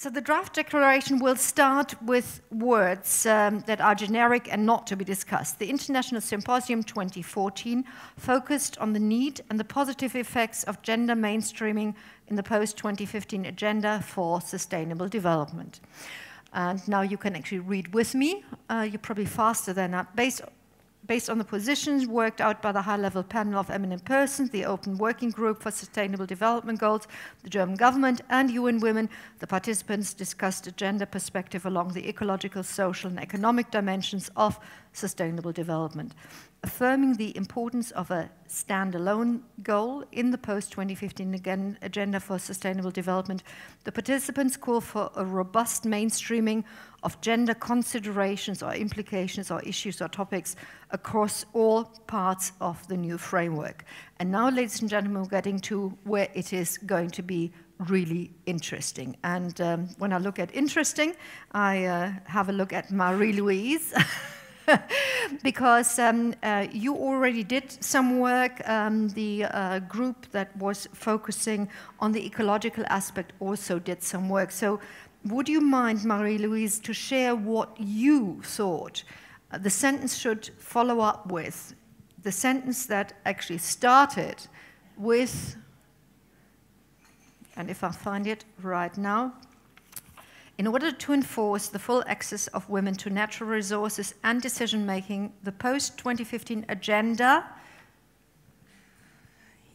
So the draft declaration will start with words that are generic and not to be discussed. The International Symposium 2014 focused on the need and the positive effects of gender mainstreaming in the post-2015 agenda for sustainable development. And now you can actually read with me. You're probably faster than that. Based on the positions worked out by the high-level panel of eminent persons, the Open Working Group for Sustainable Development Goals, the German government, and UN Women, the participants discussed a gender perspective along the ecological, social, and economic dimensions of sustainable development. Affirming the importance of a standalone goal in the post-2015 agenda for sustainable development, the participants call for a robust mainstreaming of gender considerations or implications or issues or topics across all parts of the new framework. And now, ladies and gentlemen, we're getting to where it is going to be really interesting. And when I look at interesting, I have a look at Marie-Louise. Because you already did some work. The group that was focusing on the ecological aspect also did some work. So would you mind, Marie-Louise, to share what you thought the sentence should follow up with, the sentence that actually started with, and if I find it right now, in order to enforce the full access of women to natural resources and decision-making, the post-2015 agenda.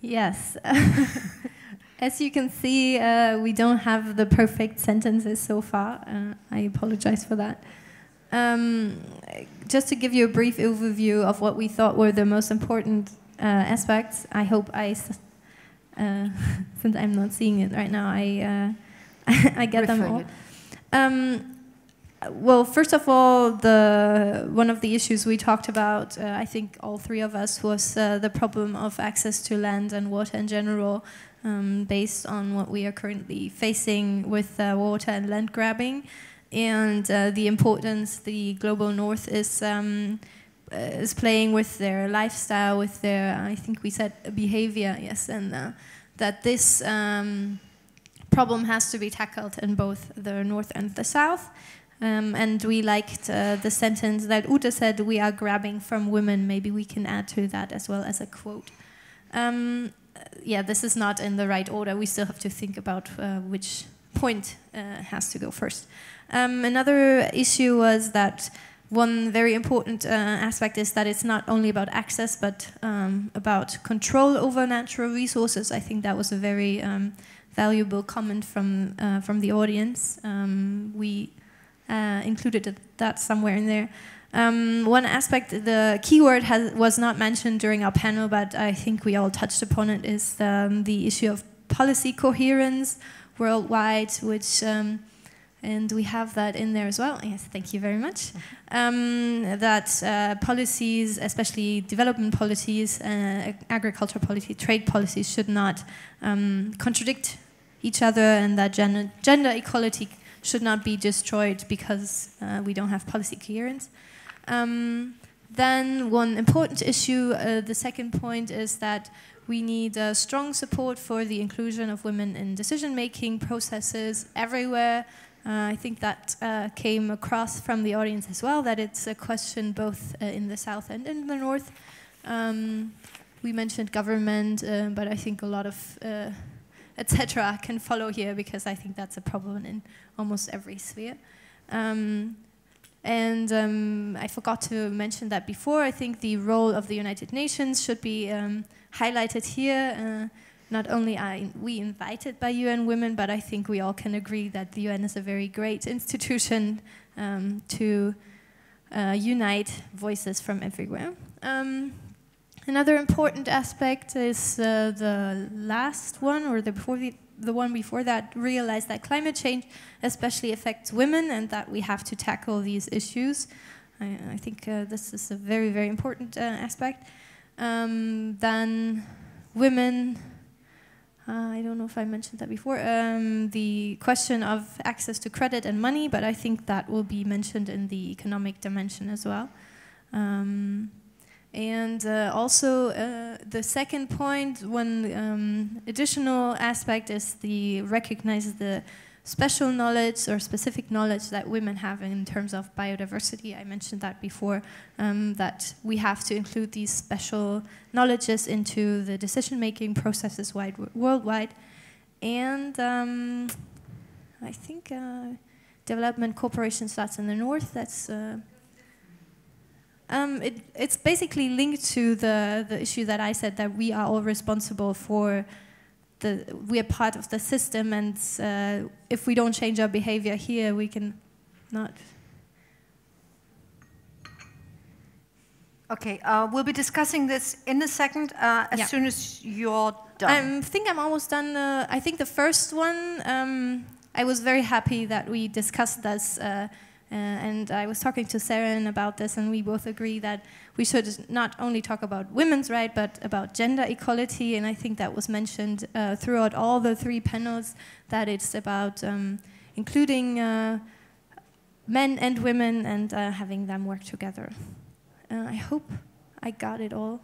Yes. As you can see, we don't have the perfect sentences so far. I apologize for that. Just to give you a brief overview of what we thought were the most important aspects, I hope since I'm not seeing it right now, I get them all. Well, first of all, one of the issues we talked about, I think all three of us, was the problem of access to land and water in general, based on what we are currently facing with water and land grabbing, and the importance the global north is playing with their lifestyle, with their, I think we said, behavior, yes, and that this problem has to be tackled in both the north and the south. And we liked the sentence that Ute said, "We are grabbing from women." Maybe we can add to that as well as a quote. Yeah, this is not in the right order. We still have to think about which point has to go first. Another issue was that one very important aspect is that it's not only about access, but about control over natural resources. I think that was a very valuable comment from the audience. We included that somewhere in there. One aspect, the keyword was not mentioned during our panel, but I think we all touched upon it, is the issue of policy coherence worldwide, which, and we have that in there as well. Yes, thank you very much. That policies, especially development policies, agricultural policy, trade policies, should not contradict each other, and that gender equality should not be destroyed because we don't have policy coherence. Then one important issue, the second point, is that we need strong support for the inclusion of women in decision-making processes everywhere. I think that came across from the audience as well, that it's a question both in the south and in the north. We mentioned government, but I think a lot of etc. can follow here, because I think that's a problem in almost every sphere. I forgot to mention that before. I think the role of the United Nations should be highlighted here. Not only are we invited by UN Women, but I think we all can agree that the UN is a very great institution to unite voices from everywhere. Another important aspect is the last one, or the one before that, realize that climate change especially affects women and that we have to tackle these issues. I think this is a very, very important aspect. Then women, I don't know if I mentioned that before, the question of access to credit and money, but I think that will be mentioned in the economic dimension as well. And also the second point, one additional aspect is recognize the special knowledge or specific knowledge that women have in terms of biodiversity. I mentioned that before, that we have to include these special knowledges into the decision-making processes worldwide. And I think development cooperation starts in the north. That's it's basically linked to the issue that I said, that we are all responsible for we are part of the system, and if we don't change our behavior here, we can not. Okay, we'll be discussing this in a second, as soon as you're done. I think I'm almost done. I think the first one, I was very happy that we discussed this, and I was talking to Saren about this, and we both agree that we should not only talk about women's rights, but about gender equality, and I think that was mentioned throughout all the 3 panels, that it's about including men and women and having them work together. I hope I got it all.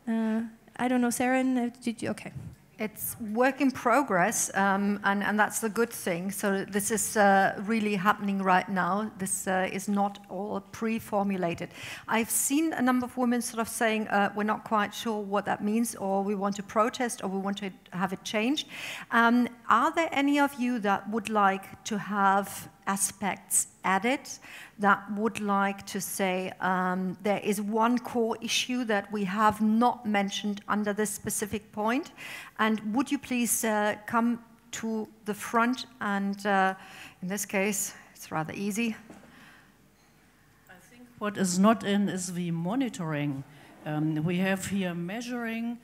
I don't know, Saren, did you? Okay. It's work in progress, and that's the good thing. So this is really happening right now. This is not all pre-formulated. I've seen a number of women sort of saying, we're not quite sure what that means, or we want to protest, or we want to have it changed. Are there any of you that would like to have aspects added, that would like to say there is one core issue that we have not mentioned under this specific point? And would you please come to the front, and in this case, it's rather easy. I think what is not in is the monitoring. We have here measuring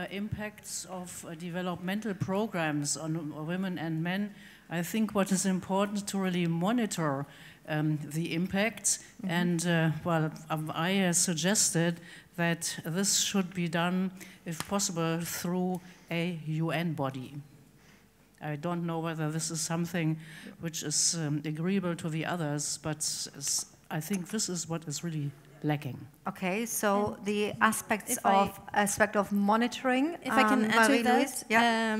impacts of developmental programs on women and men. I think what is important to really monitor the impacts, and well, I suggested that this should be done, if possible, through a UN body. I don't know whether this is something which is agreeable to the others, but I think this is what is really lacking. Okay, so the aspect of monitoring. If I can add to that, yeah.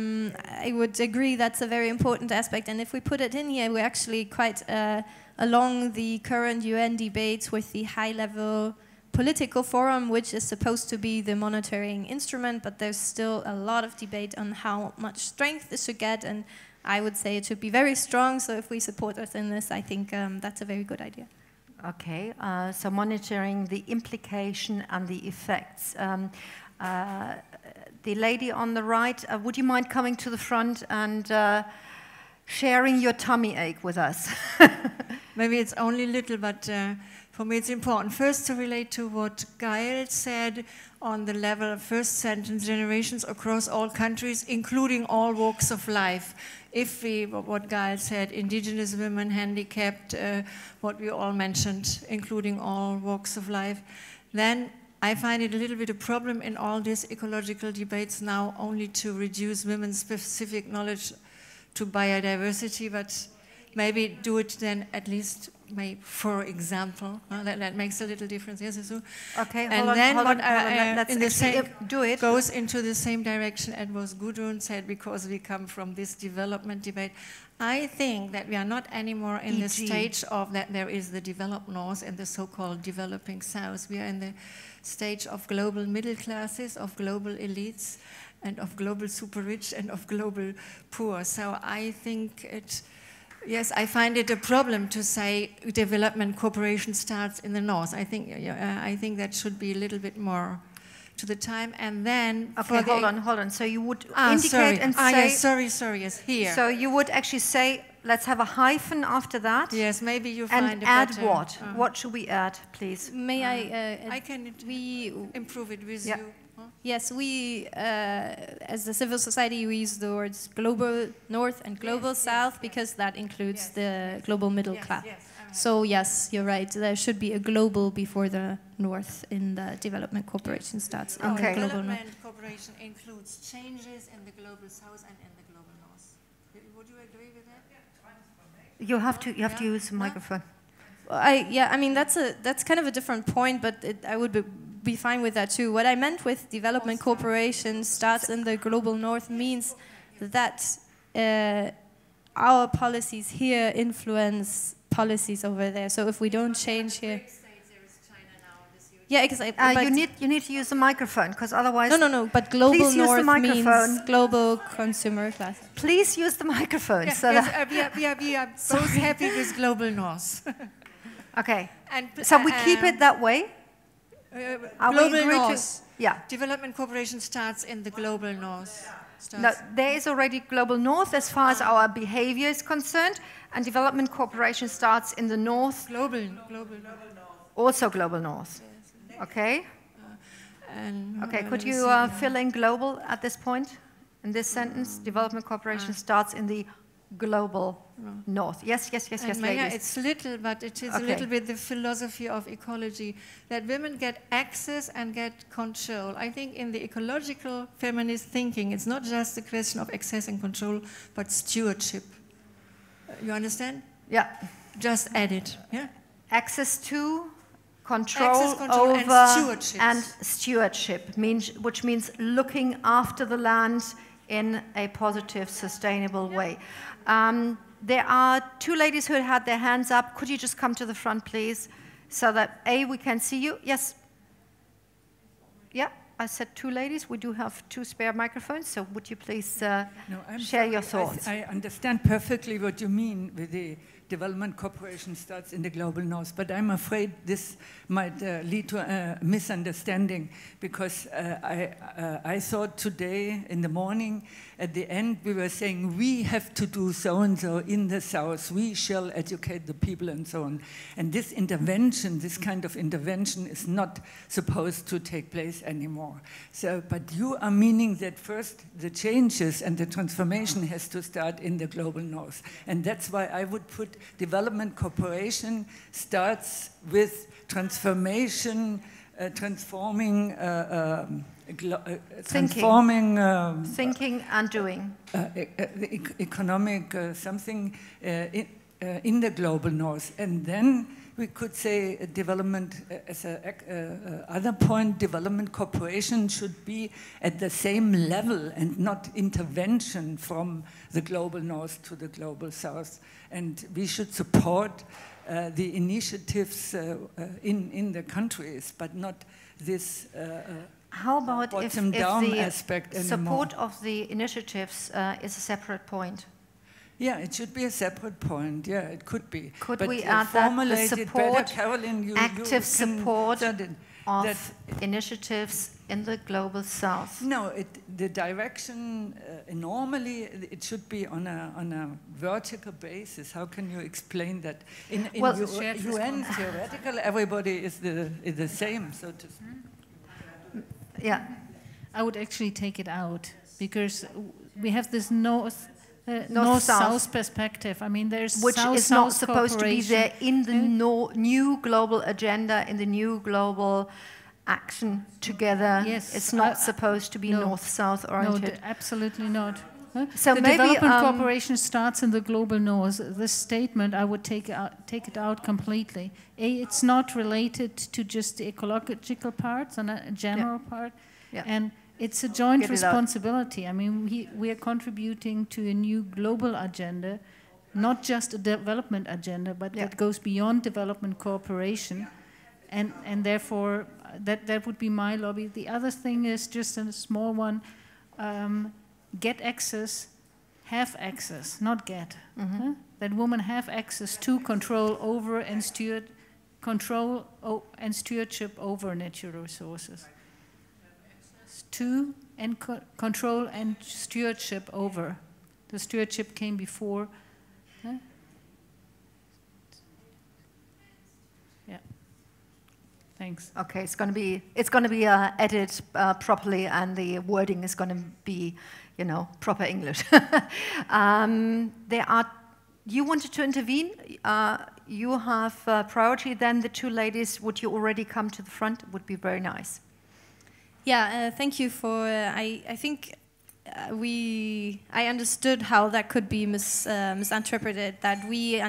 I would agree that's a very important aspect, and if we put it in here, we're actually quite along the current UN debates with the high-level political forum, which is supposed to be the monitoring instrument, but there's still a lot of debate on how much strength this should get, and I would say it should be very strong, so if we support us in this, I think that's a very good idea. Okay, so monitoring the implication and the effects. The lady on the right, would you mind coming to the front and sharing your tummy ache with us? Maybe it's only little, but for me it's important. First, to relate to what Gail said on the level of first sentence, generations across all countries, including all walks of life. If we, what Gail said, indigenous women, handicapped, what we all mentioned, including all walks of life, then I find it a little bit a problem in all these ecological debates now only to reduce women's specific knowledge to biodiversity, but maybe do it then at least, for example, that makes a little difference. Yes, Sue? Okay, and then what do it. Goes into the same direction as was Gudrun said, because we come from this development debate. I think that we are not anymore in the stage of that there is the developed north and the so-called developing south. We are in the stage of global middle classes, of global elites, and of global super rich and of global poor. So I think yes, I find it a problem to say development cooperation starts in the north. I think that should be a little bit more to the time, and then. Okay, hold on. So you would indicate and say. Yes, sorry, yes, here. So you would actually say, let's have a hyphen after that. Yes, maybe you find and a add better. what? What should we add, please? May I can improve it with you. Yes, we, as a civil society, we use the words global north and global south because that includes the global middle class. So yes, you're right. There should be a global before the north in the development cooperation starts. Okay. Development cooperation includes changes in the global south and in the global north. Would you agree with that? You have to use the microphone. I mean that's kind of a different point, but I would be fine with that too. What I meant with development cooperation starts in the global north means that our policies here influence policies over there. So if we don't change here... Yeah, exactly. You need to use the microphone, because otherwise... No, but global north means global consumer class. Please use the microphone. Yeah, so yes, we are both happy with global north. Okay, so we keep it that way? Global north. Yeah. Development cooperation starts in the global north. No, there is already global north as far as our behavior is concerned, and development cooperation starts in the north. Global north. Also global north. Okay. Okay, could you fill in global at this point? In this sentence, development cooperation starts in the global north. Yes, ladies. It's little, but it is a little bit the philosophy of ecology, that women get access and get control. I think in the ecological feminist thinking, it's not just a question of access and control, but stewardship. You understand? Yeah. Just add it. Yeah. Access to, control over, and stewardship, which means looking after the land in a positive, sustainable way. There are two ladies who had their hands up. Could you just come to the front, please, so that, we can see you? Yes. Yeah, I said two ladies. We do have two spare microphones, so would you please share your thoughts? I understand perfectly what you mean with the development cooperation starts in the global north, but I'm afraid this might lead to a misunderstanding, because I thought today in the morning at the end we were saying we have to do so-and-so in the south, we shall educate the people and so on. And this intervention, this kind of intervention is not supposed to take place anymore. So, but you are meaning that first the changes and the transformation has to start in the global north. And that's why I would put development cooperation starts with transformation, transforming thinking and doing. The economic something in the global north. And then we could say development, as a other point, development cooperation should be at the same level and not intervention from the global north to the global south. And we should support the initiatives in the countries, but not this how about if the aspect support of the initiatives is a separate point? Yeah, it should be a separate point. Yeah, it could be. Could we add that the support, active support of initiatives in the global south? No, the direction normally it should be on a vertical basis. How can you explain that? In UN theoretical, everybody is the same, so to speak. Yeah, I would actually take it out, because we have this north-south perspective. I mean, there's which is not supposed to be there in the new global agenda, in the new global action together. Yes, it's not supposed to be north-south oriented. No, absolutely not. So the maybe development cooperation starts in the global north. This statement, I would take it out completely. It's not related to just the ecological parts and a general part, and it's a joint responsibility. I mean, we are contributing to a new global agenda, not just a development agenda, but that goes beyond development cooperation, and therefore that would be my lobby. The other thing is just a small one. Get access, have access, not get. That women have access to control over and stewardship over natural resources. To and control and stewardship over. The stewardship came before. Yeah. Thanks. Okay, it's going to be edited properly, and the wording is going to be, proper English. You wanted to intervene. You have priority. Then the two ladies. Would you already come to the front? It would be very nice. Yeah, thank you for. I think I understood how that could be misinterpreted. That we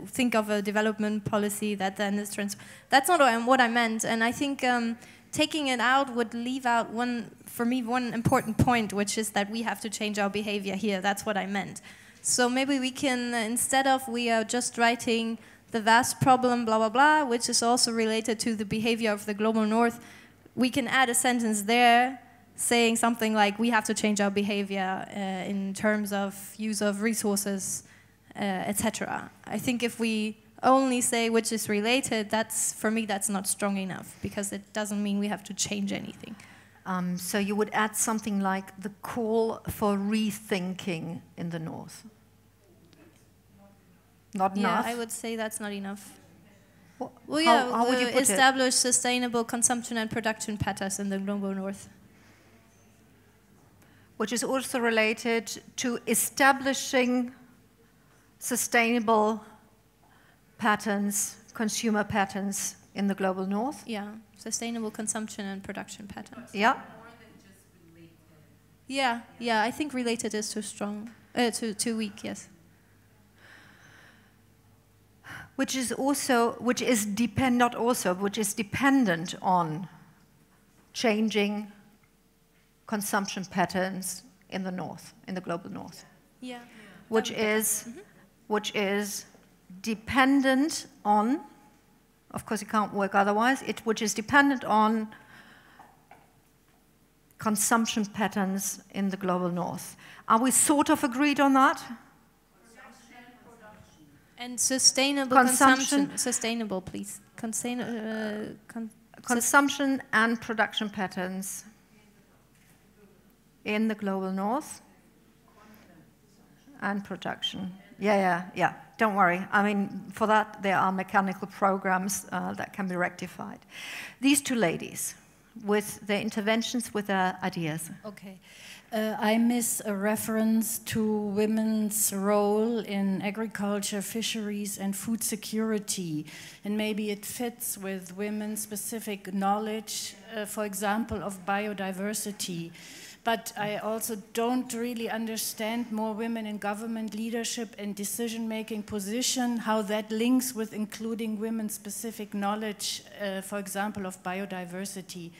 think of a development policy that then is That's not what I meant, and I think taking it out would leave out one important point, which is that we have to change our behavior here. That's what I meant. So maybe we can, instead of we are just writing the vast problem, blah, blah, blah, which is also related to the behavior of the global north, we can add a sentence there saying something like, we have to change our behavior in terms of use of resources, etc. I think if we only say which is related, for me, that's not strong enough, because it doesn't mean we have to change anything. So you would add something like the call for rethinking in the north. Not enough? Yeah, I would say that's not enough. Well, yeah, how would you put establish sustainable consumption and production patterns in the global north. Which is also related to establishing sustainable patterns, consumer patterns in the global north. Yeah, sustainable consumption and production patterns. Yeah. Yeah, I think related is too strong, too weak, yes. Which is dependent on changing consumption patterns in the north, in the global north. Yeah. Which is dependent on, of course it can't work otherwise, which is dependent on consumption patterns in the global north. Are we sort of agreed on that? And sustainable consumption. Sustainable, please. Consumption and production patterns in the global north. And production. Yeah. Don't worry. I mean, for that, there are mechanical programs that can be rectified. These two ladies, with their interventions, with their ideas. Okay. I miss a reference to women's role in agriculture, fisheries, and food security. And maybe it fits with women's specific knowledge, for example, of biodiversity. But I also don't really understand more women in government leadership and decision-making position, how that links with including women's specific knowledge, for example, of biodiversity.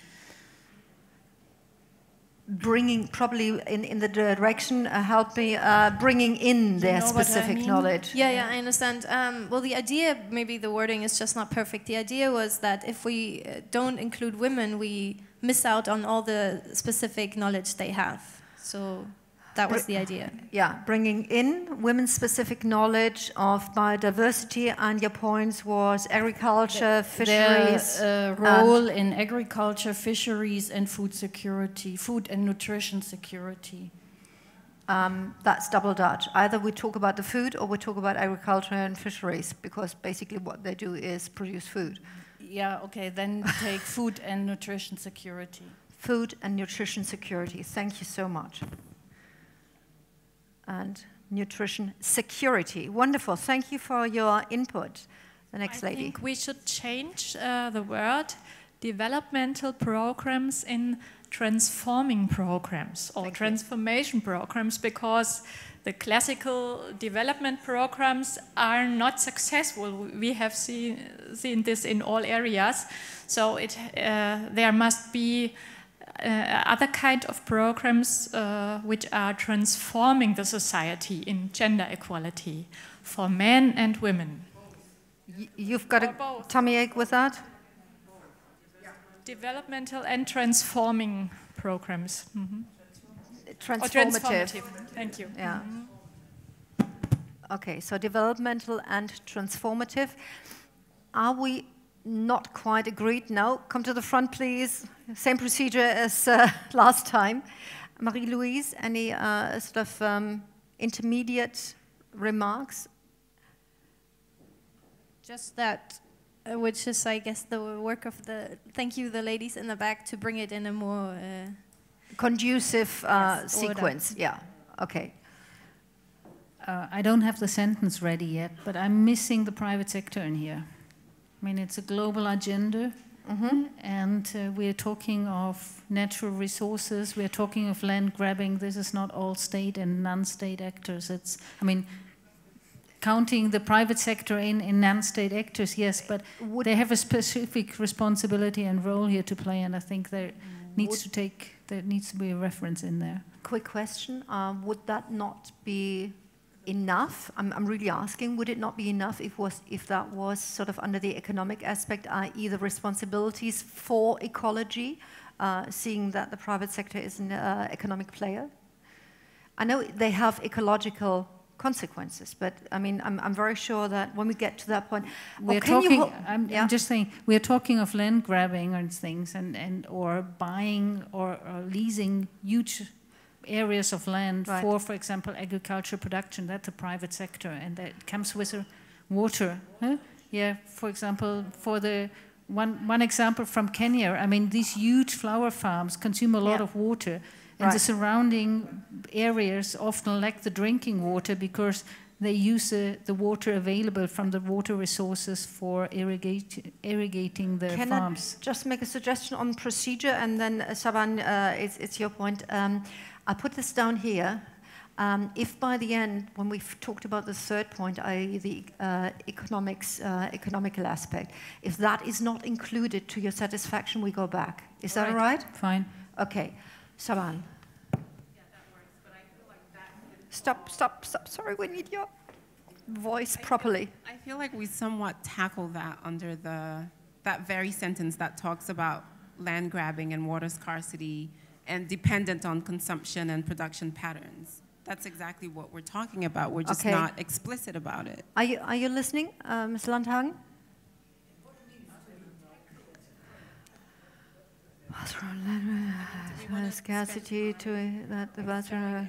Bringing, probably in the direction, help me, bringing in their specific knowledge. Yeah, I understand. Well, the idea, maybe the wording is just not perfect. The idea was that if we don't include women, we miss out on all the specific knowledge they have. So that was the idea. Yeah, bringing in women's specific knowledge of biodiversity, and your points was agriculture, fisheries. Their role in agriculture, fisheries, and food security, food and nutrition security. That's double Dutch. Either we talk about the food or we talk about agriculture and fisheries, because basically what they do is produce food. Yeah, okay, then take food and nutrition security. Food and nutrition security. Thank you so much. And nutrition security. Wonderful. Thank you for your input. The next lady. I think we should change the word developmental programs in transforming programs or transformation programs, because the classical development programs are not successful. We have seen this in all areas. So there must be other kind of programs which are transforming the society in gender equality for men and women. You've got a tummy ache with that? Developmental and transforming programs. Mm-hmm. Transformative. Thank you. Yeah. Okay, so developmental and transformative. Are we not quite agreed? No. Come to the front, please. Same procedure as last time. Marie-Louise, any sort of intermediate remarks? Just that, which is, I guess, the work of the ladies in the back to bring it in a more conducive sequence. Order. Yeah, okay. I don't have the sentence ready yet, but I'm missing the private sector in here. I mean, it's a global agenda, and we're talking of natural resources, we're talking of land grabbing. This is not all state and non-state actors. It's, I mean, counting the private sector in non-state actors, yes, but they have a specific responsibility and role here to play, and I think there needs to be a reference in there. Quick question, would that not be enough? I'm really asking, would it not be enough if that was sort of under the economic aspect, i.e. the responsibilities for ecology, seeing that the private sector is an economic player? I know they have ecological consequences, but I mean, I'm very sure that when we get to that point, I'm just saying, we're talking of land grabbing and things, and or buying or leasing huge areas of land for example, agricultural production. That's a private sector, and that comes with water. Huh? Yeah, for example, for the one example from Kenya, I mean, these huge flower farms consume a lot of water. And the surrounding areas often lack the drinking water because they use the water available from the water resources for irrigating the farms. Can I just make a suggestion on procedure, and then Shaban, it's your point. I put this down here. If by the end, when we've talked about the third point, i.e. the economical aspect, if that is not included to your satisfaction, we go back. Is that all right? Fine. Okay. Shaban. Yeah, that works, but I feel like that... Stop. Sorry, we need your voice properly. I feel like we somewhat tackle that under that very sentence that talks about land grabbing and water scarcity and dependent on consumption and production patterns. That's exactly what we're talking about. We're just not explicit about it. Are you listening, Ms. Landhagen? Scarcity to that the water.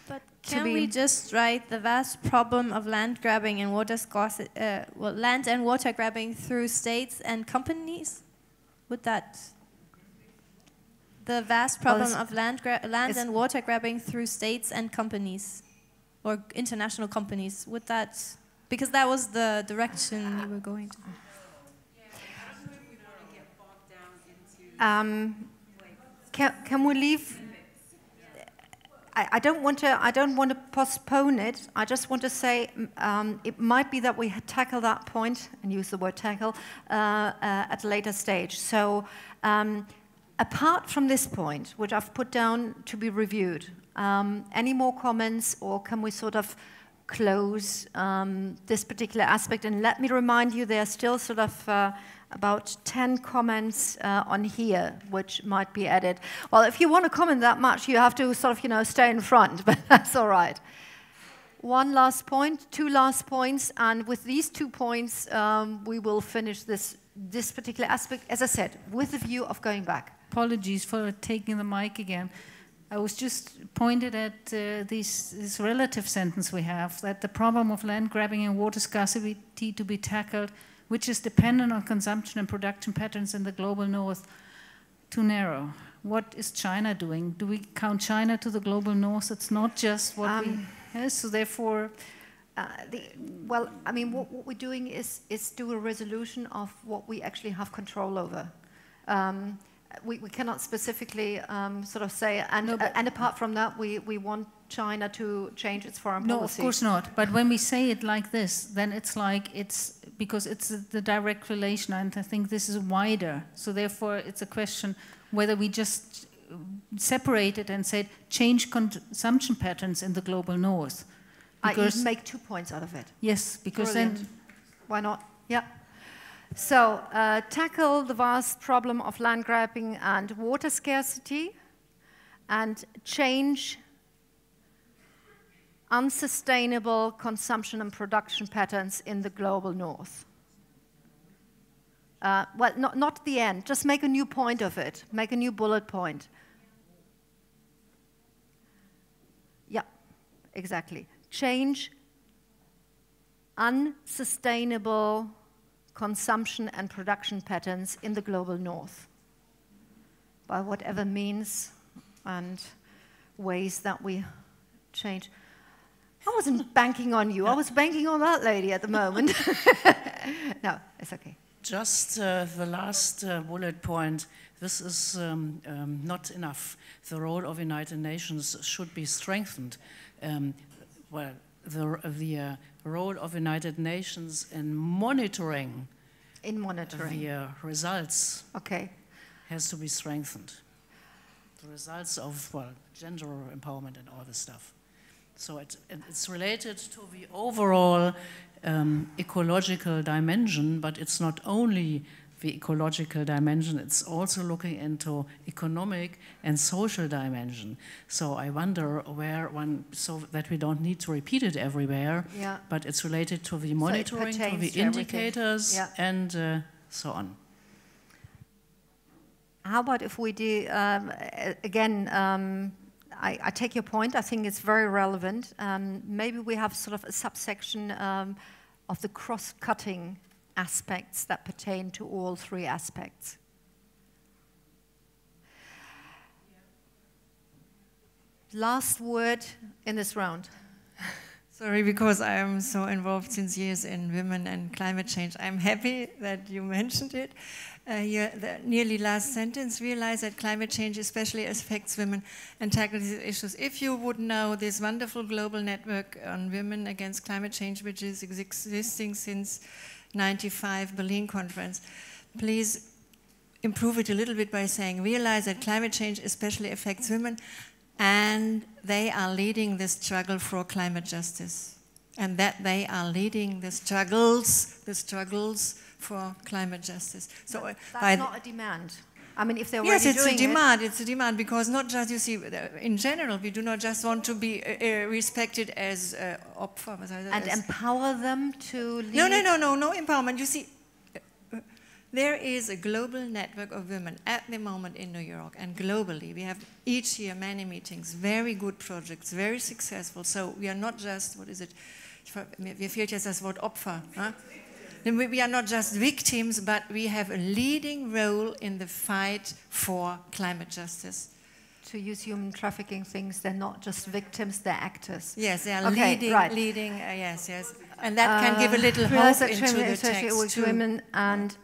But can we just write the vast problem of land grabbing and water scarcity, land and water grabbing through states and companies? Would that the vast problem of land and water grabbing through states and companies, or international companies? Would that, because that was the direction you were going to. Can we leave? I don't want to postpone it. I just want to say it might be that we tackle that point, and use the word tackle, at a later stage. So apart from this point, which I've put down to be reviewed, any more comments, or can we sort of close this particular aspect? And let me remind you, there are still sort of about 10 comments on here, which might be added. Well, if you want to comment that much, you have to sort of, stay in front, but that's all right. One last point, two last points, and with these 2 points, we will finish this particular aspect, as I said, with the view of going back. Apologies for taking the mic again. I was just pointed at this relative sentence we have, that the problem of land grabbing and water scarcity to be tackled, which is dependent on consumption and production patterns in the global north, too narrow. What is China doing? Do we count China to the global north? It's not just what we... Yes, so therefore... well, I mean, what we're doing is do a resolution of what we actually have control over. We cannot specifically sort of say, and apart from that, we want China to change its foreign policy. No, of course not. But when we say it like this, then it's like because it's the direct relation, and I think this is wider. So therefore, it's a question whether we just separate it and say change consumption patterns in the global north. I make 2 points out of it. Yes, because Brilliant. then why not? Yeah. So tackle the vast problem of land grabbing and water scarcity, and change unsustainable consumption and production patterns in the global north. Well, not the end. Just make a new point of it. Make a new bullet point. Yeah, exactly. Change unsustainable consumption and production patterns in the global north, by whatever means and ways that we change. I wasn't banking on you. I was banking on that lady at the moment. No, it's okay. Just the last bullet point. This is not enough. The role of United Nations should be strengthened. Well, the role of United Nations in monitoring the results has to be strengthened. the results of, well, gender empowerment and all this stuff. So it's related to the overall ecological dimension, but it's not only the ecological dimension, it's also looking into economic and social dimension. So I wonder where so that we don't need to repeat it everywhere, but it's related to the monitoring, to the indicators, and so on. How about if we do, again, I take your point, I think it's very relevant. Maybe we have sort of a subsection of the cross-cutting aspects that pertain to all three aspects. Last word in this round. Sorry, because I am so involved since years in women and climate change. I'm happy that you mentioned it. Here, the nearly last sentence, realize that climate change especially affects women and tackle these issues. If you would know this wonderful global network on women against climate change, which is existing since 95 Berlin conference, please improve it a little bit by saying, realize that climate change especially affects women and they are leading the struggle for climate justice. And that they are leading the struggles for climate justice. So that's not a demand. I mean, if they're yes, already doing it's a demand because not just, you see, in general, we do not just want to be respected as Opfer. And empower them to lead. No empowerment. You see, there is a global network of women at the moment in New York and globally. We have each year many meetings, very good projects, very successful. So we are not just, what is it? Mir fehlt jetzt das Wort Opfer. Huh? We are not just victims, but we have a leading role in the fight for climate justice. To use human trafficking things, they're not just victims, they're actors. Yes, they are leading, yes. And that can give a little hope into the text too. Women, and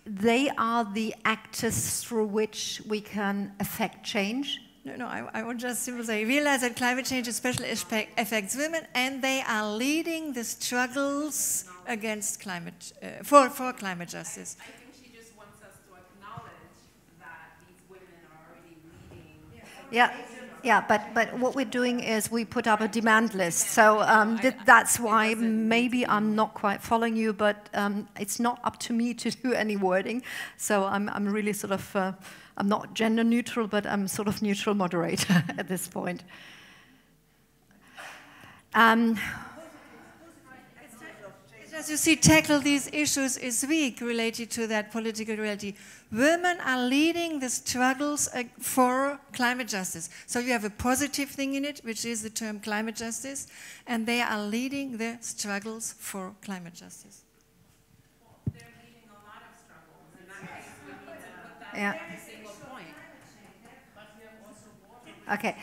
they are the actors through which we can affect change. No, I would just simply say, realize that climate change especially affects women, and they are leading the struggles against climate, for climate justice. I think she just wants us to acknowledge that these women are already leading. Yeah, but what we're doing is we put up a demand list. So that's why maybe I'm not quite following you, but it's not up to me to do any wording. So I'm really sort of, I'm not gender neutral, but I'm sort of neutral moderator at this point. As you see, tackle these issues is weak related to that political reality. Women are leading the struggles for climate justice. So you have a positive thing in it, which is the term climate justice, and they are leading the struggles for climate justice. Well, they're leading a lot of struggles, and that case we need to put that in every single point. Okay,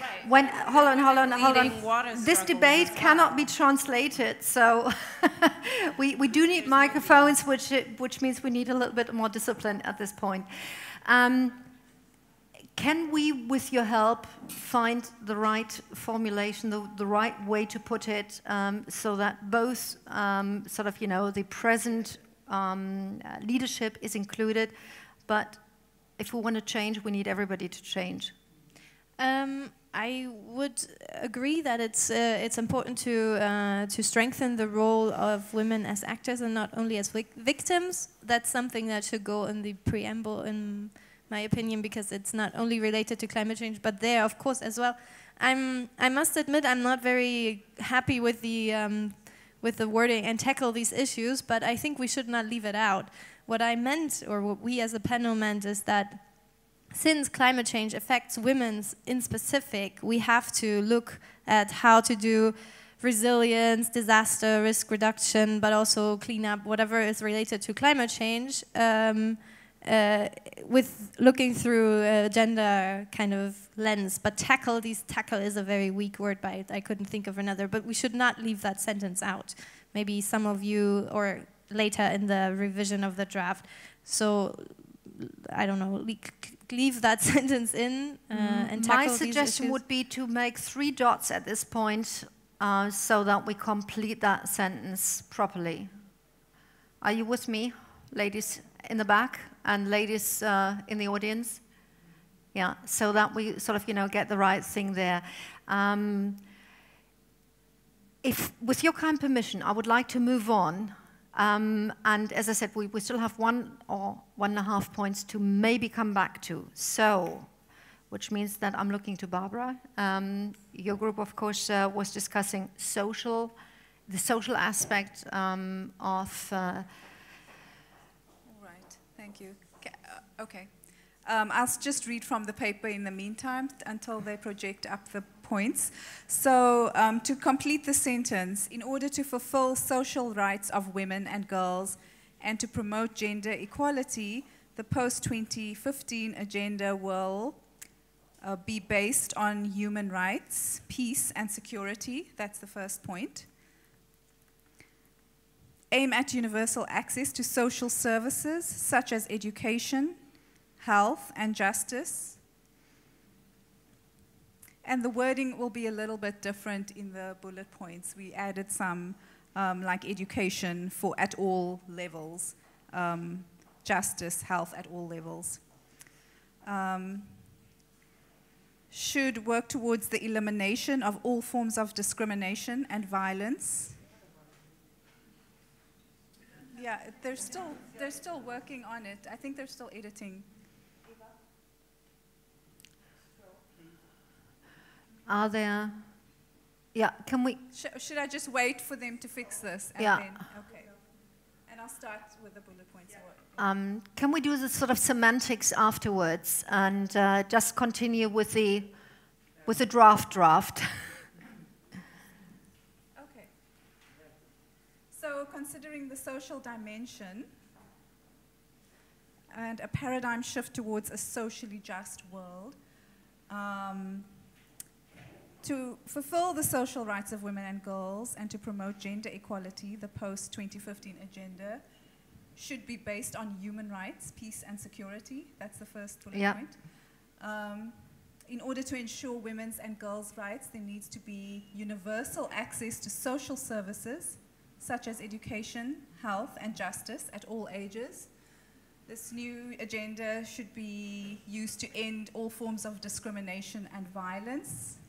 hold on. This debate cannot be translated, so we do need microphones, which means we need a little bit more discipline at this point. Can we, with your help, find the right formulation, the right way to put it, so that both sort of, the present leadership is included, but if we want to change, we need everybody to change? I would agree that it's important to strengthen the role of women as actors and not only as victims. That's something that should go in the preamble, in my opinion, because it's not only related to climate change, but there, of course, as well. I must admit, I'm not very happy with the wording and tackle these issues, but I think we should not leave it out. What I meant, or what we as a panel meant, is that since climate change affects women in specific, we have to look at how to do resilience, disaster, risk reduction, but also cleanup, whatever is related to climate change, with looking through a gender kind of lens. But tackle is a very weak word, but I couldn't think of another. But we should not leave that sentence out. Maybe some of you, or later in the revision of the draft. So, I don't know, leave that sentence in and tackle My suggestion would be to make 3 dots at this point so that we complete that sentence properly. Are you with me, ladies in the back and ladies in the audience? Yeah, so that we sort of, get the right thing there. If, with your kind permission, I would like to move on. And as I said, we still have 1 or 1.5 points to maybe come back to. So, which means that I'm looking to Barbara. Your group, of course, was discussing the social aspect of... All right, thank you. Okay. I'll just read from the paper in the meantime until they project up the points. So to complete the sentence, in order to fulfill social rights of women and girls and to promote gender equality, the post-2015 agenda will be based on human rights, peace and security. That's the first point. Aim at universal access to social services such as education, health and justice. And the wording will be a little bit different in the bullet points. We added some like education at all levels, justice, health at all levels. Should work towards the elimination of all forms of discrimination and violence. Yeah, they're still working on it. I think they're still editing. Are there... Yeah, can we... Should I just wait for them to fix this? And yeah. Then, okay. And I'll start with the bullet points. Can we do the sort of semantics afterwards and just continue with the draft? Okay. So considering the social dimension and a paradigm shift towards a socially just world, to fulfill the social rights of women and girls and to promote gender equality, the post-2015 agenda should be based on human rights, peace and security. That's the first bullet point. In order to ensure women's and girls' rights, there needs to be universal access to social services, such as education, health and justice at all ages. This new agenda should be used to end all forms of discrimination and violence.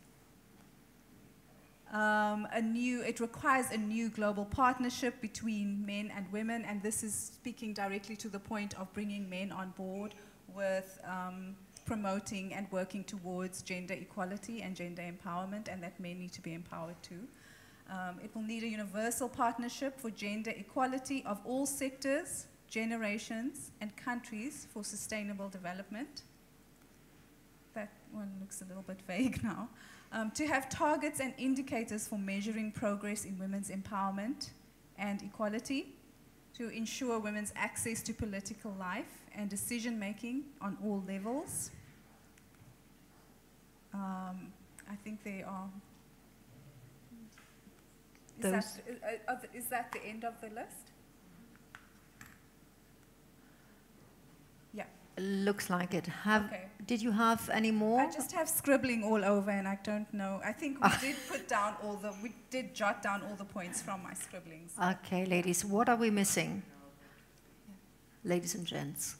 It requires a new global partnership between men and women, and this is speaking directly to the point of bringing men on board with promoting and working towards gender equality and gender empowerment, and that men need to be empowered too. It will need a universal partnership for gender equality of all sectors, generations, and countries for sustainable development. That one looks a little bit vague now. To have targets and indicators for measuring progress in women's empowerment and equality, to ensure women's access to political life and decision-making on all levels. I think they are... Is that the end of the list? Yeah. Looks like it. Okay. Did you have any more? I just have scribbling all over, and I don't know. I think we did jot down all the points from my scribblings. Okay, ladies, what are we missing? Ladies and gents.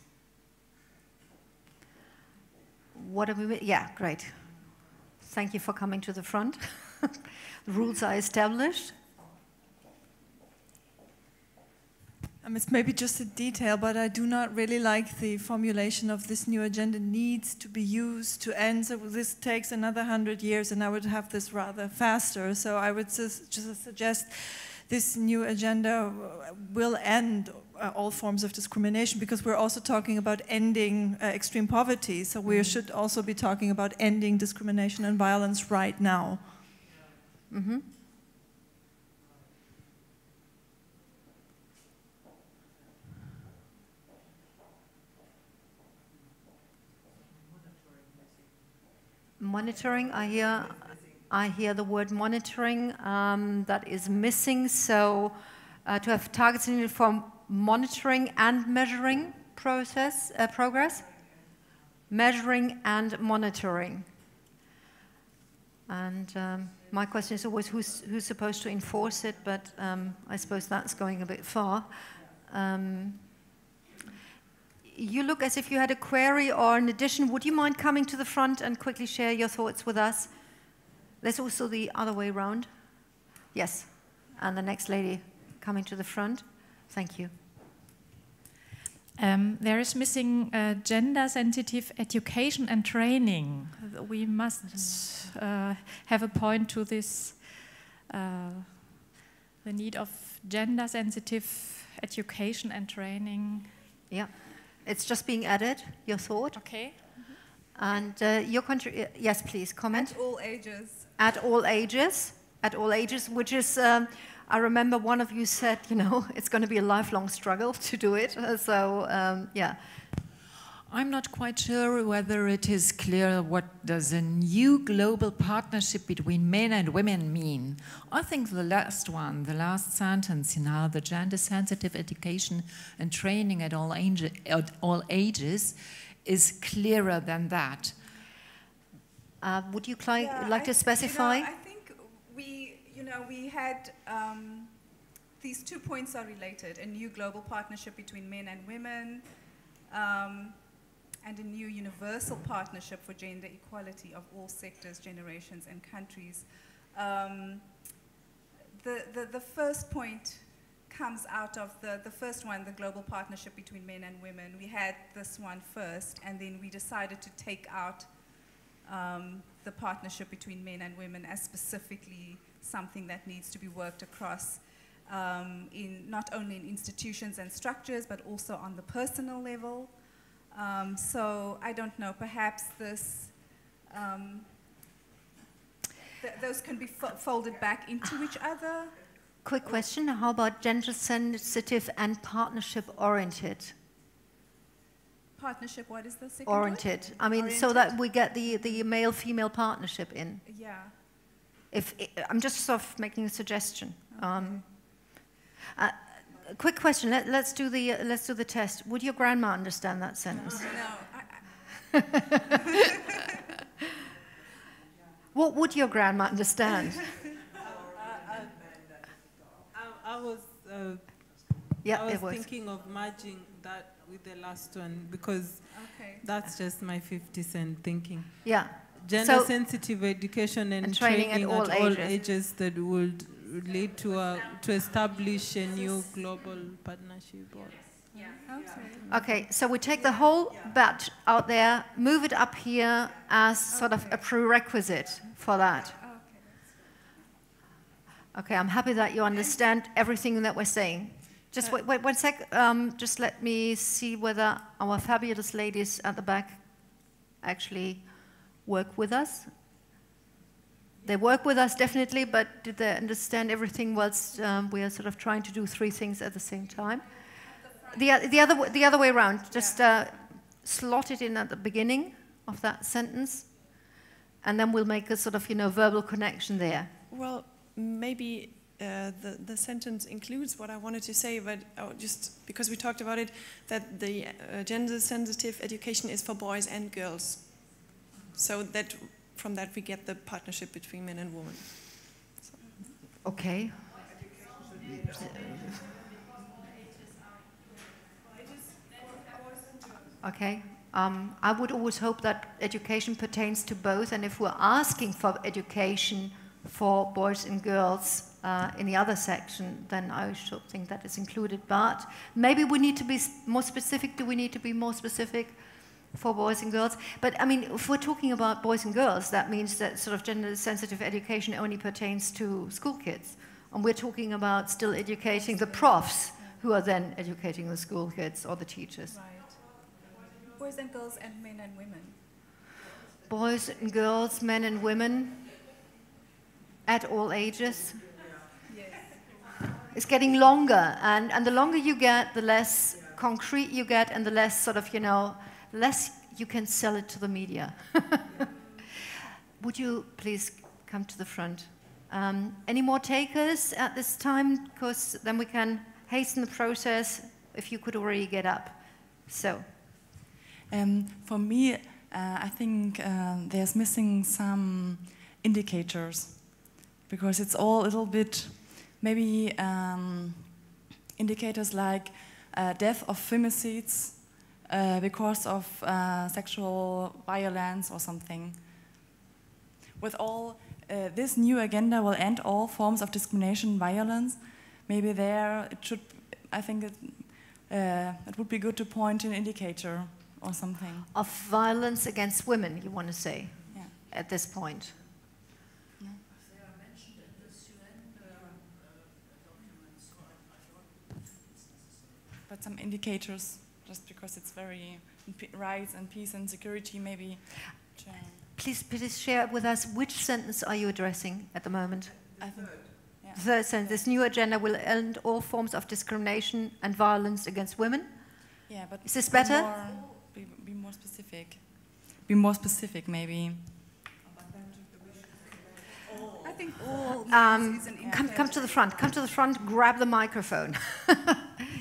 What are we? Yeah, great. Thank you for coming to the front. The rules are established. It's maybe just a detail, but I do not really like the formulation of this new agenda needs to be used to end. So this takes another 100 years, and I would have this rather faster. So I would just suggest this new agenda will end all forms of discrimination, because we're also talking about ending extreme poverty. So we should also be talking about ending discrimination and violence right now. Mm-hmm. Monitoring, I hear the word monitoring, that is missing. So to have targets needed for monitoring and measuring progress, measuring and monitoring. And my question is always who's supposed to enforce it, but you look as if you had a query or an addition. Would you mind coming to the front and quickly share your thoughts with us? There's also the other way around. Yes, and the next lady coming to the front. Thank you. There is missing gender-sensitive education and training. We must have a point to this, the need of gender-sensitive education and training. Yeah, it's just being added, your thought. Okay. And your country, yes, please, comment. At all ages. At all ages. At all ages, which is, I remember one of you said, you know, it's going to be a lifelong struggle to do it. Yeah. I'm not quite sure whether it is clear what does a new global partnership between men and women mean. I think the last one, the last sentence, you know, the gender-sensitive education and training at all ages is clearer than that. Would you like to specify? You know, I think we had these 2 points are related: a new global partnership between men and women, and a new universal partnership for gender equality of all sectors, generations, and countries. The first point comes out of the first one, the global partnership between men and women. We had this one first, and then we decided to take out the partnership between men and women as specifically something that needs to be worked across not only in institutions and structures, but also on the personal level. So I don't know, perhaps this, those can be folded back into each other. Quick question, how about gender sensitive and partnership oriented? Partnership, what is the second oriented. word? I mean, oriented? So that we get the male-female partnership in. Yeah. I'm just sort of making a suggestion. Okay. Quick question. Let's do the test. Would your grandma understand that sentence? No. What would your grandma understand? I was thinking of merging that with the last one because that's just my 50-cent thinking. Yeah. Gender-sensitive education and training at all ages that would lead to establish a new global partnership. Yeah. Okay, so we take the whole batch out there, move it up here as sort of a prerequisite for that. Okay, I'm happy that you understand everything that we're saying. Just wait 1 sec. Just let me see whether our fabulous ladies at the back actually work with us. They work with us definitely, but did they understand everything whilst we are sort of trying to do 3 things at the same time? The other way around. Just slot it in at the beginning of that sentence, and then we'll make a sort of verbal connection there. Well, maybe the sentence includes what I wanted to say, but just because we talked about it, that the gender-sensitive education is for boys and girls. So that from that we get the partnership between men and women. So. Okay. Okay. I would always hope that education pertains to both, and if we're asking for education for boys and girls in the other section, then I should think that is included. But maybe we need to be more specific. Do we need to be more specific for boys and girls? But I mean, if we're talking about boys and girls, that means that sort of gender-sensitive education only pertains to school kids. And we're talking about still educating the profs who are then educating the school kids or the teachers. Right. Boys and girls and men and women. Boys and girls, men and women, at all ages. Yes. It's getting longer, and the longer you get, the less concrete you get, and the less sort of, less you can sell it to the media. Would you please come to the front? Any more takers at this time? Because then we can hasten the process if you could already get up. So. For me, I think there's missing some indicators because it's all a little bit, maybe indicators like death of femicides, because of sexual violence or something. With all, this new agenda will end all forms of discrimination and violence. Maybe there it should, I think it would be good to point an indicator or something. Of violence against women, you want to say, yeah. At this point? Yeah. They are mentioned in this UN documents. But some indicators, just because it's very rights and peace and security, maybe. Please share with us which sentence are you addressing at the moment? I think. Yeah. The third sentence. This new agenda will end all forms of discrimination and violence against women. Yeah, but is this better? Be more specific. Be more specific, maybe. I think all come to the front. Come to the front. Grab the microphone.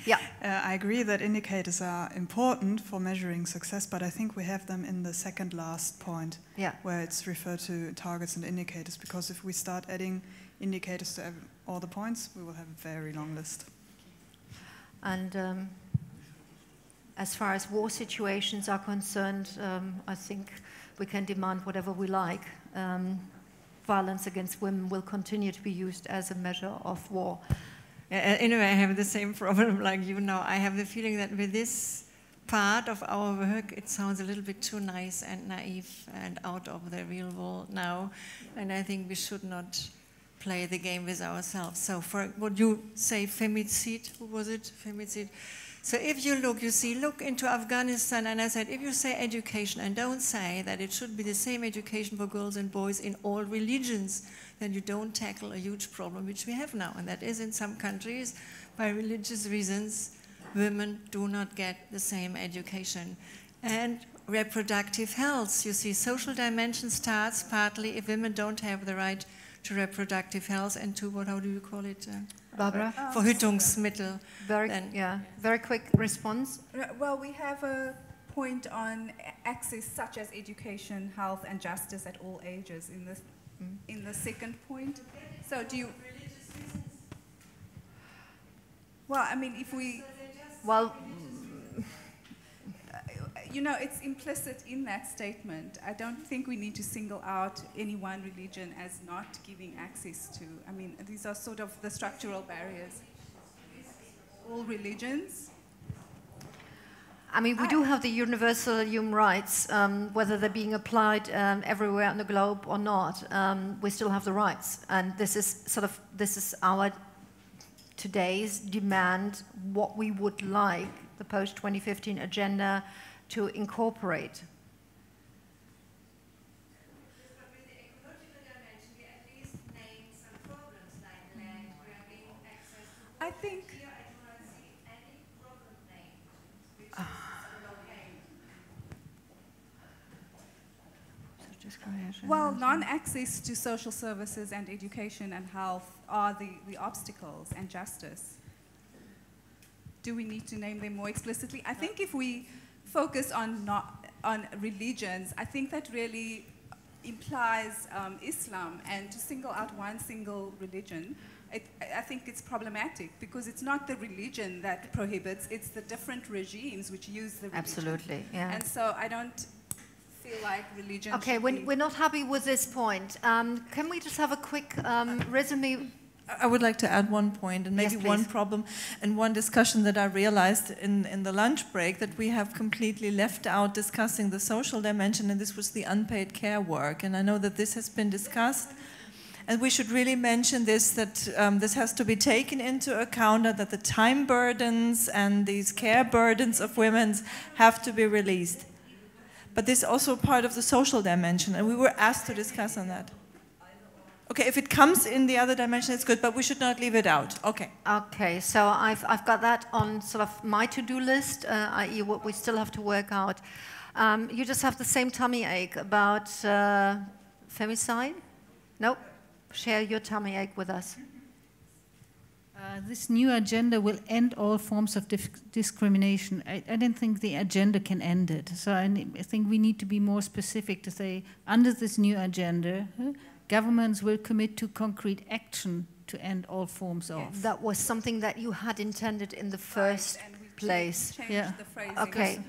Yeah. I agree that indicators are important for measuring success, but I think we have them in the second last point, where it's referred to targets and indicators, because if we start adding indicators to all the points, we will have a very long list. And as far as war situations are concerned, I think we can demand whatever we like. Violence against women will continue to be used as a measure of war. Anyway, I have the same problem like you now. I have the feeling that with this part of our work, it sounds a little bit too nice and naive and out of the real world now. And I think we should not play the game with ourselves. So for what you say, femicide, who was it? Femicide. So if you look, look into Afghanistan, and I said, if you say education and don't say that it should be the same education for girls and boys in all religions, then you don't tackle a huge problem which we have now. And that is in some countries, by religious reasons, women do not get the same education. And reproductive health, you see, social dimension starts partly if women don't have the right to reproductive health and to what, how do you call it? Barbara? Verhütungsmittel. Very quick response. Well, we have a point on access such as education, health and justice at all ages in the second point. So do you... Well, I mean, if we... Well... You know, it's implicit in that statement. I don't think we need to single out any one religion as not giving access to. I mean, these are sort of the structural barriers. All religions? I mean, we do have the universal human rights, whether they're being applied everywhere on the globe or not. We still have the rights, and this is our today's demand. What we would like the post-2015 agenda to incorporate. I think. Well, non-access to social services and education and health are the obstacles, and justice. Do we need to name them more explicitly? I think if we focus on religions, I think that really implies Islam, and to single out one single religion, I think it's problematic, because it's not the religion that prohibits, it's the different regimes which use the religion. Absolutely, yeah. And so I don't feel like religion. Okay, we're not happy with this point. Can we just have a quick resume? I would like to add one point, and maybe one problem and one discussion that I realized in the lunch break, that we have completely left out discussing the social dimension, and this was the unpaid care work. And I know that this has been discussed, and we should really mention this, that this has to be taken into account, that the time burdens and these care burdens of women have to be released. But this is also part of the social dimension, and we were asked to discuss on that. Okay, if it comes in the other dimension, it's good, but we should not leave it out. Okay. Okay, so I've got that on sort of my to-do list, i.e. what we still have to work out. You just have the same tummy ache about femicide? Nope. Share your tummy ache with us. This new agenda will end all forms of discrimination. I don't think the agenda can end it. So I think we need to be more specific to say, under this new agenda, governments will commit to concrete action to end all forms of. That was something that you had intended in the first place. The phrasing. Okay.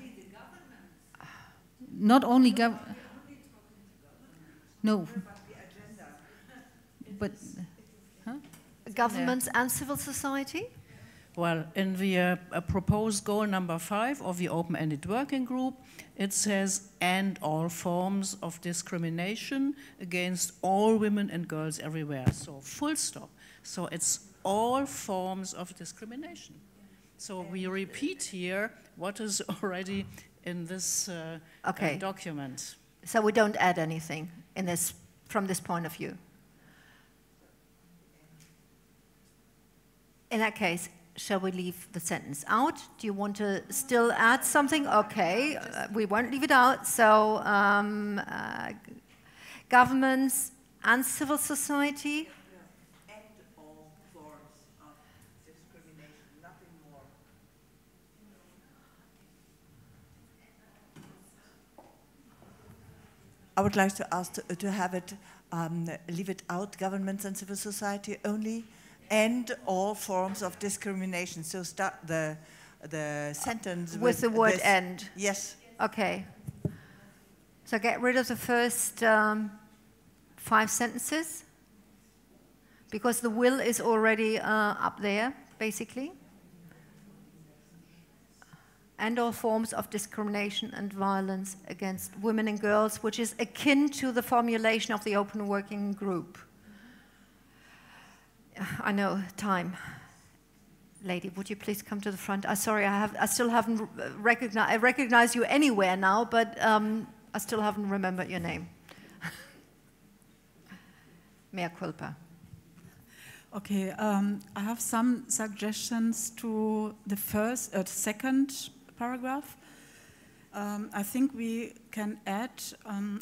not only no, but governments and civil society? Well, in the proposed goal number 5 of the open-ended working group, it says, "and all forms of discrimination against all women and girls everywhere." So full stop. So it's all forms of discrimination. So we repeat here what is already in this document. So we don't add anything in this, from this point of view. In that case, shall we leave the sentence out? Do you want to still add something? Okay, we won't leave it out. So governments and civil society. And all forms of discrimination, nothing more. I would like to ask to have it, leave it out, governments and civil society only, and all forms of discrimination. So start the sentence with the word "and." Yes. Okay. So get rid of the first 5 sentences, because the will is already up there, basically. And all forms of discrimination and violence against women and girls, which is akin to the formulation of the open working group. I know, time. Lady, would you please come to the front? Sorry, I still haven't recognized. I recognize you anywhere now, but I still haven't remembered your name. Mea culpa. Okay, I have some suggestions to the second paragraph. I think we can add,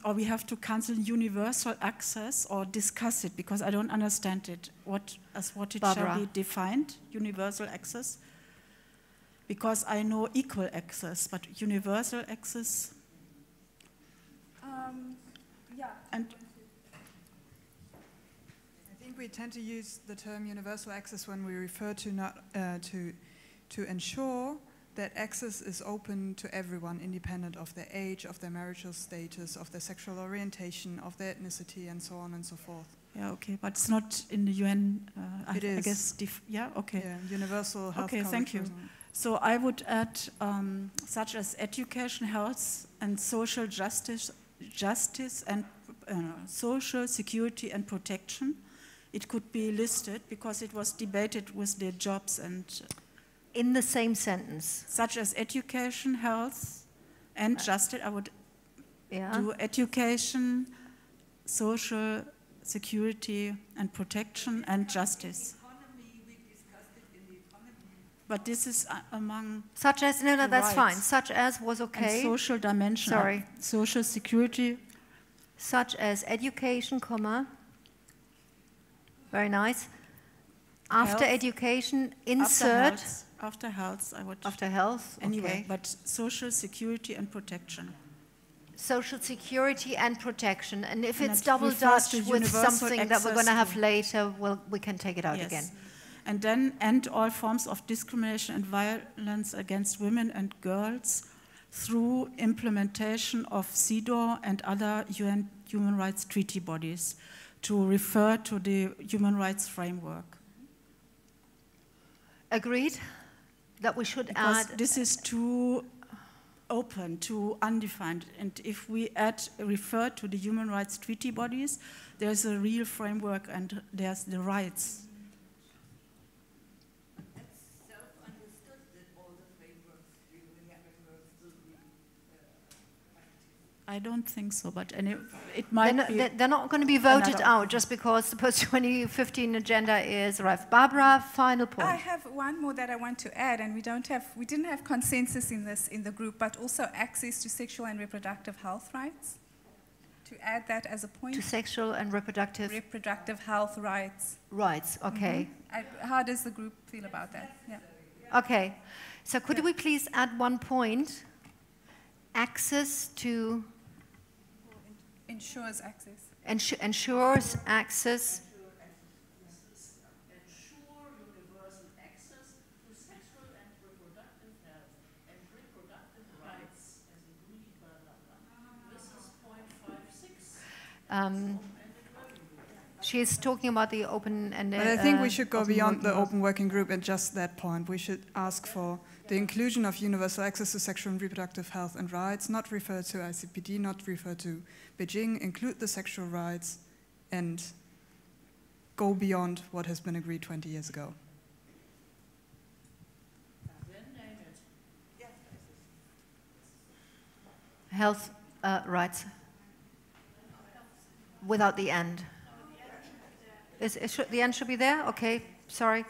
or we have to cancel universal access or discuss it, because I don't understand it. What it shall be defined, universal access? Because I know equal access, but universal access? Yeah. And I think we tend to use the term universal access when we refer to to ensure that access is open to everyone, independent of their age, of their marital status, of their sexual orientation, of their ethnicity, and so on and so forth. Yeah, okay, but it's not in the UN. It is. I guess. Yeah, okay. Yeah, universal health Okay, thank you. So I would add such as education, health, and social justice and social security and protection. It could be listed because it was debated with the jobs and. In the same sentence. Such as education, health, and justice. I would do education, social security and protection, and justice. But this is among such as no, that's rights. fine. Such as was okay. And social dimension. Sorry. Social security. Such as education, comma. Very nice. After Health. Education, insert. After health, I would. After health, anyway, okay. But social security and protection. Social security and protection, and if it's double Dutch with something that we're going to have later, well, we can take it out again. And then end all forms of discrimination and violence against women and girls through implementation of CEDAW and other UN human rights treaty bodies, to refer to the human rights framework. Agreed that we should because add. This is too open, too undefined, and if we refer to the human rights treaty bodies, there's a real framework and there's the rights. I don't think so, but it might be. They're not going to be voted out just because the post-2015 agenda is arrived. Barbara, final point. I have one more that I want to add, and we didn't have consensus in this in the group, but also access to sexual and reproductive health rights. To add that as a point. To sexual and reproductive health rights. Rights, okay. Mm-hmm. How does the group feel about that? Yeah. Okay, so could we please add one point? Access to. Ensures access. Ensures access. Ensure universal access to sexual and reproductive health and reproductive rights as agreed by She's talking about the open and. But I think we should go beyond the open working group at just that point. We should ask for the inclusion of universal access to sexual and reproductive health and rights, not refer to ICPD, not refer to Beijing, include the sexual rights, and go beyond what has been agreed 20 years ago. Health rights without the end. The end should be there? Okay, sorry.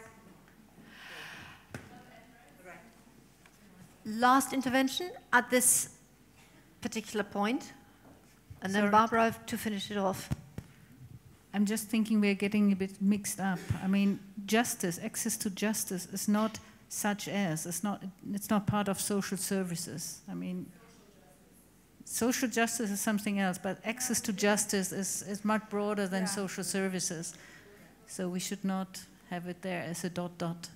Last intervention at this particular point, and then Barbara to finish it off. I'm just thinking we're getting a bit mixed up. I mean, justice, access to justice is not such as, it's not part of social services. I mean, social justice is something else, but access to justice is much broader than social services. So we should not have it there as a dot.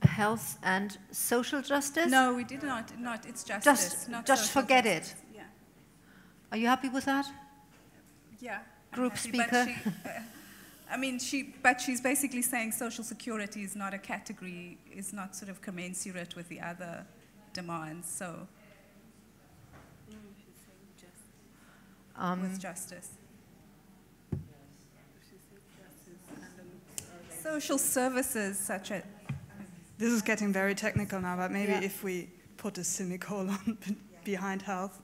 Health and social justice? No, we did not. It's justice. Just forget it. Yeah. Are you happy with that? Yeah. Group speaker. But she's basically saying social security is not a category, is not sort of commensurate with the other demands. So, with justice. Social services such as. This is getting very technical now, but maybe if we put a semicolon behind health,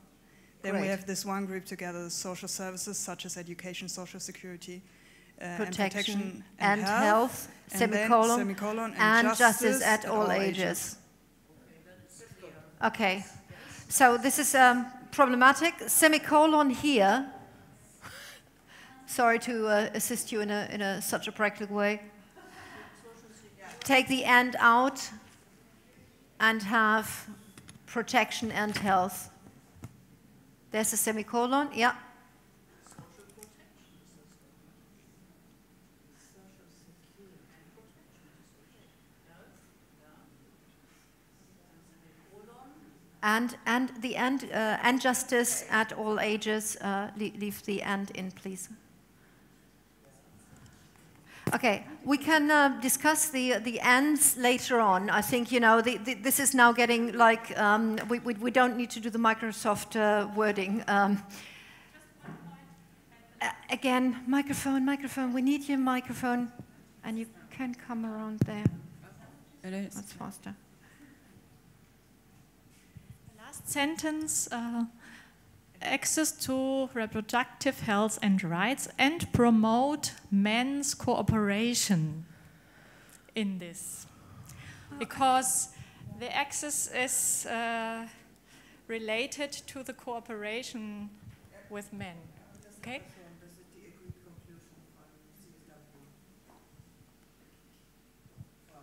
then we have this one group together, the social services such as education, social security, protection and health, semicolon, and justice at all ages. Okay, so this is problematic. Semicolon here. Sorry to assist you in such a practical way. Take the and out and have protection and health. There's a semicolon, yeah. And the end, and justice at all ages. Leave the and in, please. Okay, we can discuss the ends later on. I think, this is now getting like, we don't need to do the Microsoft wording. Again, microphone, we need your microphone, and you can come around there. It is. That's faster. The last sentence, access to reproductive health and rights, and promote men's cooperation in this. Because the access is related to the cooperation with men. Okay?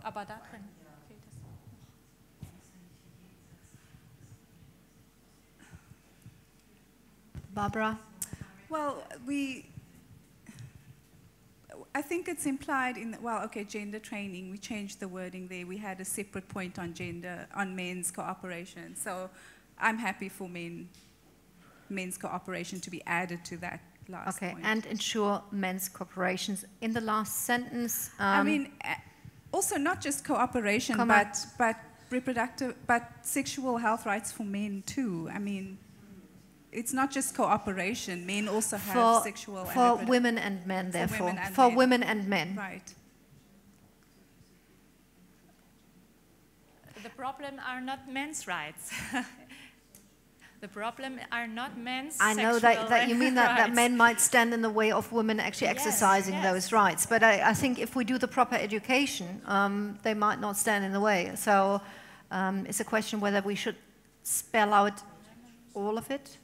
Aber da drin fehlt es. Barbara? Well, I think it's implied in, gender training, we changed the wording there. We had a separate point on men's cooperation. So I'm happy for men's cooperation to be added to that last point. And ensure men's cooperation. In the last sentence... also not just cooperation, but sexual health rights for men too. It's not just cooperation. Men also have sexual for women and men, therefore. For women and men. Right. The problem are not men's rights. The problem are not men's I know that you mean that men might stand in the way of women actually exercising those rights. But I think if we do the proper education, they might not stand in the way. So it's a question whether we should spell out all of it.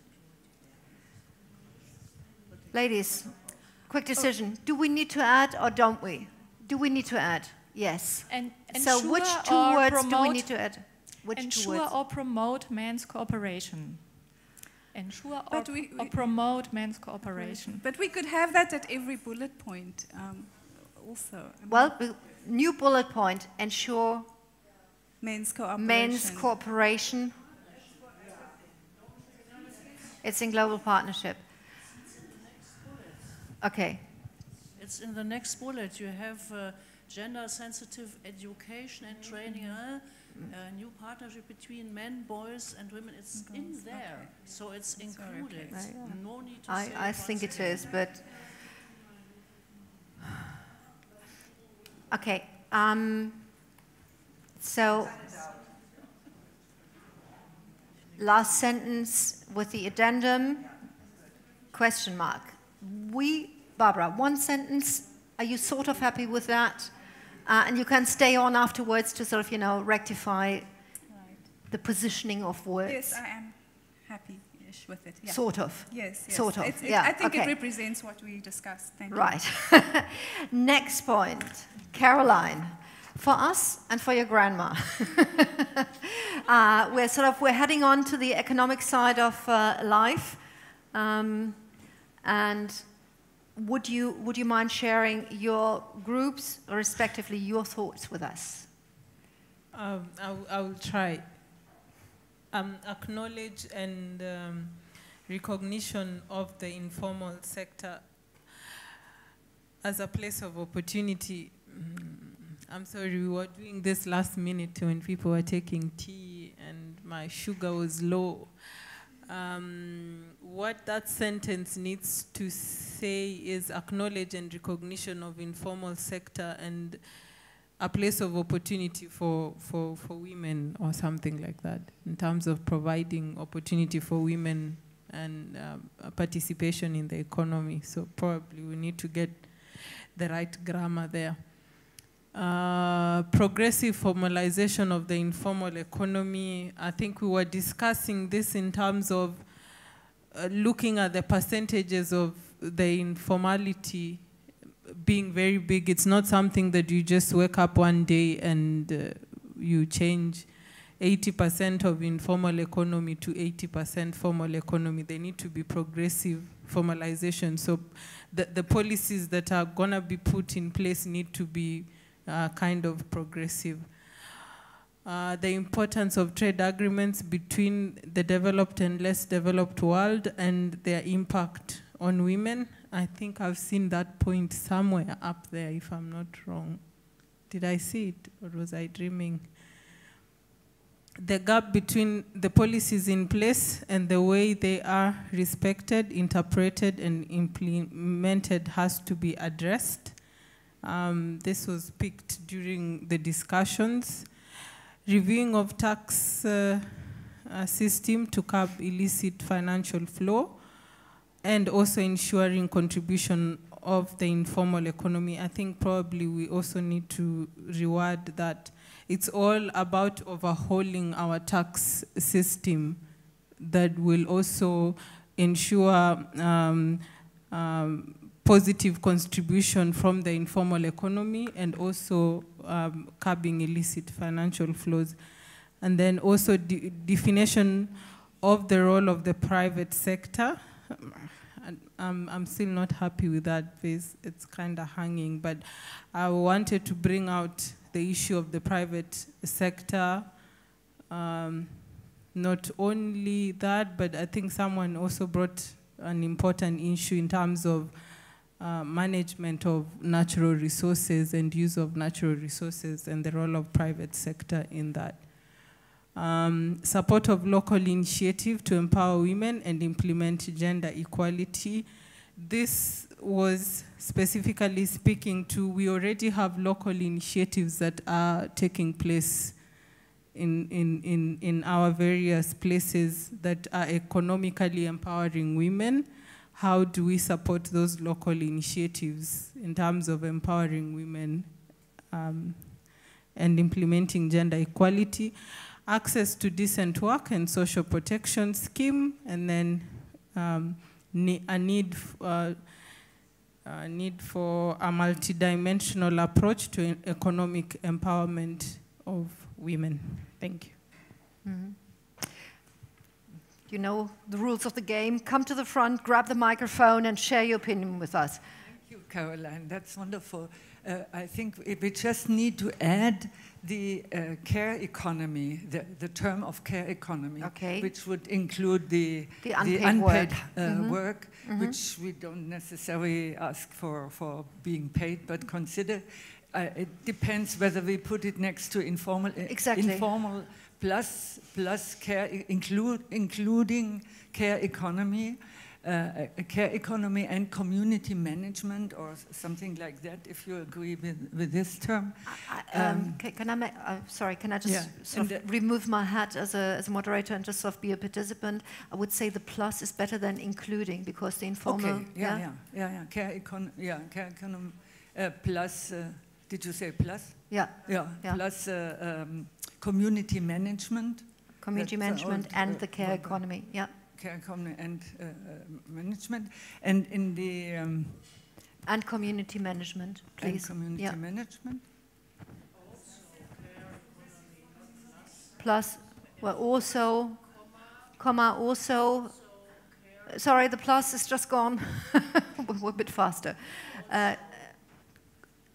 Ladies, quick decision. Do we need to add or don't we? Do we need to add? Yes. So which two words do we need to add? Ensure or promote men's cooperation. Ensure or promote men's cooperation. But we could have that at every bullet point also. New bullet point, ensure men's cooperation. Men's cooperation. It's in global partnership. Okay. It's in the next bullet. You have gender-sensitive education and training, new partnership between men, boys, and women. It's in there, so it's included. No need to say I think it is, but okay. So last sentence with the addendum, question mark. Barbara, one sentence. Are you sort of happy with that? And you can stay on afterwards to sort of, rectify the positioning of words. Yes, I am happy-ish with it. Yeah. Sort of. Yes. Sort of. I think it represents what we discussed. Thank you. Right. Next point, Caroline. For us and for your grandma, we're heading on to the economic side of life, and would you mind sharing your groups, or respectively your thoughts with us? I will try. Acknowledge and recognition of the informal sector as a place of opportunity. I'm sorry, we were doing this last minute when people were taking tea and my sugar was low. What that sentence needs to say is acknowledge and recognition of informal sector and a place of opportunity for women, or something like that, in terms of providing opportunity for women and participation in the economy. So probably we need to get the right grammar there. Progressive formalization of the informal economy. I think we were discussing this in terms of looking at the percentages of the informality being very big. It's not something that you just wake up one day and you change 80% of informal economy to 80% formal economy. They need to be progressive formalization. So the policies that are gonna be put in place need to be kind of progressive. The importance of trade agreements between the developed and less developed world and their impact on women. I think I've seen that point somewhere up there, if I'm not wrong. Did I see it, or was I dreaming? The gap between the policies in place and the way they are respected, interpreted, and implemented has to be addressed. This was picked during the discussions. Reviewing of tax system to curb illicit financial flow, and also ensuring contribution of the informal economy. I think probably we also need to reward that. It's all about overhauling our tax system that will also ensure positive contribution from the informal economy, and also curbing illicit financial flows. And then also definition of the role of the private sector. I'm still not happy with that because it's kind of hanging, but I wanted to bring out the issue of the private sector. Not only that, but I think someone also brought an important issue in terms of management of natural resources and use of natural resources, and the role of private sector in that. Support of local initiative to empower women and implement gender equality. This was specifically speaking to, we already have local initiatives that are taking place in our various places that are economically empowering women. How do we support those local initiatives in terms of empowering women and implementing gender equality? Access to decent work and social protection scheme, and then a need for a multidimensional approach to economic empowerment of women. Thank you. Mm-hmm. You know the rules of the game. Come to the front, grab the microphone, and share your opinion with us. Thank you, Caroline. That's wonderful. I think we just need to add the care economy, the term of care economy, which would include the unpaid work, which we don't necessarily ask for being paid, but consider. It depends whether we put it next to informal, informal plus care, including care economy and community management, or something like that, if you agree with this term. Can I just sort of remove my hat as a moderator and just sort of be a participant? I would say the plus is better than including, because the informal... Okay, care economy plus... did you say plus? Yeah. Plus community management. Community management and the care economy, Care economy and management, and in the... and community management, please. And community management. Plus, well, also, comma, also... Sorry, the plus is just gone. We're a bit faster.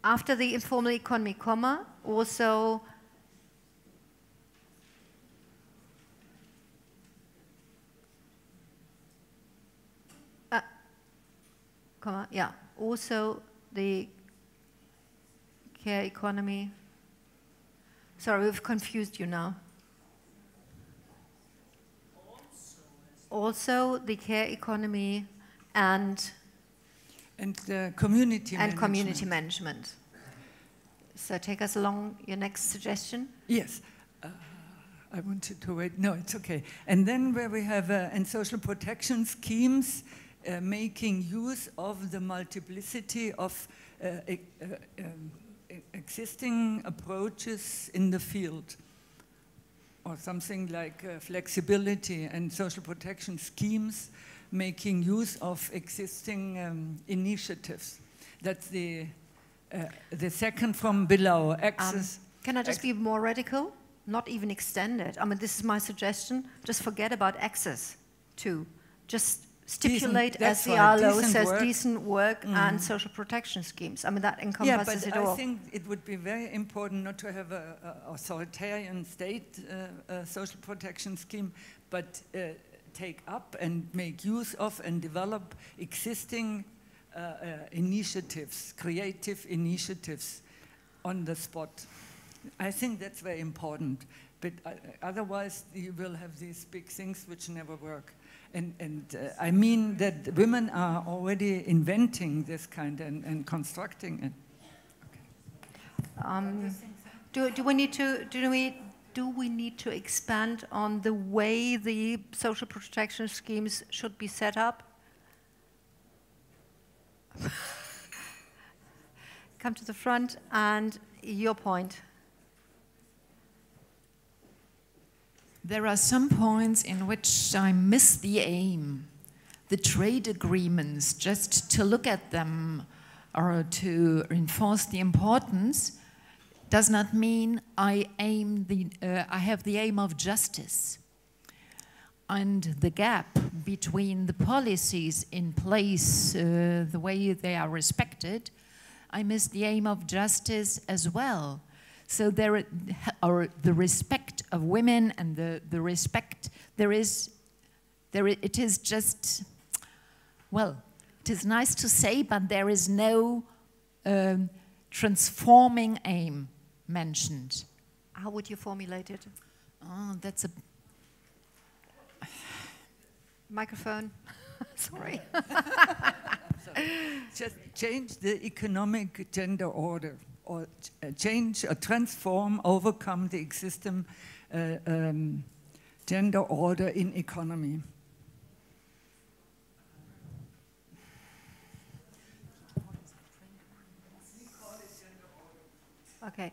After the informal economy, comma, also... also the care economy. Sorry, we've confused you now. Also the care economy and community management. So take us along your next suggestion. Yes. I wanted to wait. No, it's okay. And then where we have and social protection schemes, making use of the multiplicity of existing approaches in the field, or something like flexibility and social protection schemes, making use of existing initiatives. That's the second from below. Access. Can I just be more radical? Not even extend it. I mean, this is my suggestion. Just forget about access to. Just stipulate, as the ILO says, decent work and social protection schemes. I mean, that encompasses it all. I think it would be very important not to have an authoritarian state social protection scheme, but take up and make use of and develop existing initiatives, creative initiatives on the spot. I think that's very important, but otherwise you will have these big things which never work. And I mean that women are already inventing this kind and constructing it. Okay. Do we need to expand on the way the social protection schemes should be set up? Come to the front, and your point. There are some points in which I miss the aim. The trade agreements, just to look at them or to reinforce the importance, does not mean I have the aim of justice. And the gap between the policies in place, the way they are respected, I miss the aim of justice as well. So there are the respect of women and the respect, it is just, well, it is nice to say, but there is no transforming aim mentioned. How would you formulate it? Oh, that's a... Microphone. Sorry. Just change the economic gender order, or change or transform, overcome the existing gender order in economy. Okay.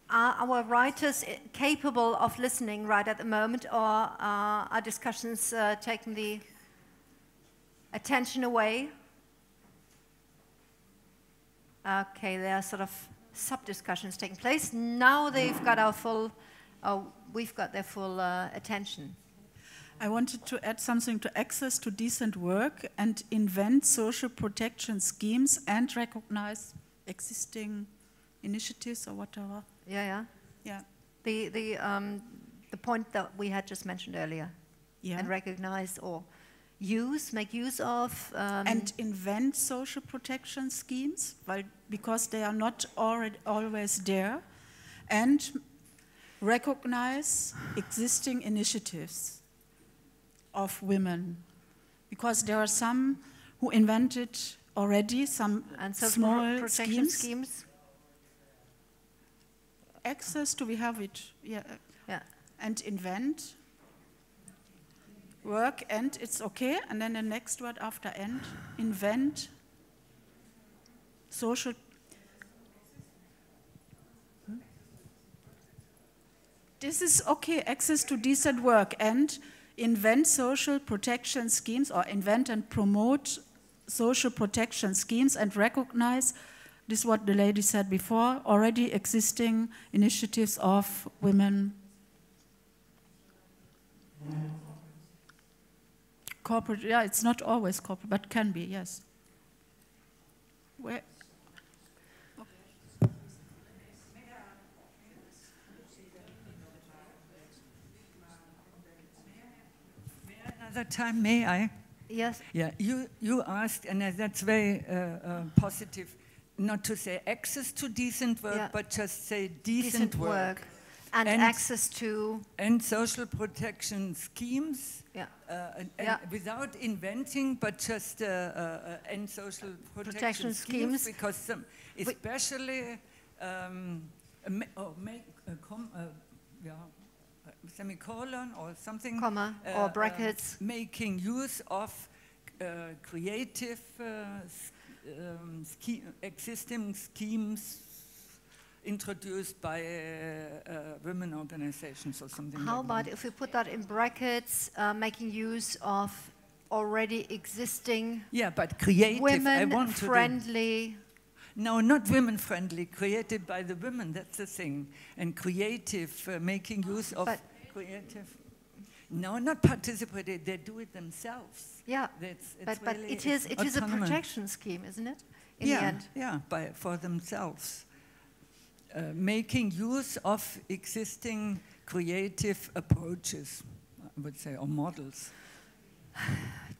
Are our writers capable of listening right at the moment, or are discussions taking the attention away? Okay, there are sort of sub-discussions taking place. Now they've got our full, we've got their full attention. I wanted to add something to access to decent work and invent social protection schemes and recognize existing initiatives or whatever. Yeah. Yeah. The point that we had just mentioned earlier. Yeah. And recognize or make use of. And invent social protection schemes, because they are not always there. And recognize existing initiatives of women, because there are some who invented already some small schemes. Access to, we have it, yeah. And invent, work, and it's okay. And then the next word after end, invent, social. This is okay, access to decent work and invent social protection schemes, or invent and promote social protection schemes and recognize, this is what the lady said before, already existing initiatives of women. Corporate, yeah, it's not always corporate, but can be, yes. Where? Another time, may I? Yes. Yeah, you asked, and that's very positive, not to say access to decent work, but just say decent work. And access to... And social protection schemes, without inventing, but just and social protection schemes, because especially semicolon or something, comma or brackets, making use of creative existing schemes introduced by women organizations or something. How about if we put that in brackets, making use of already existing, but creative, women-friendly. No, not women-friendly, created by the women, that's the thing. And creative, making use of creative. No, not participated, they do it themselves. Yeah, but really it is a protection scheme, isn't it? In the end. Yeah, for themselves. Making use of existing creative approaches, I would say, or models.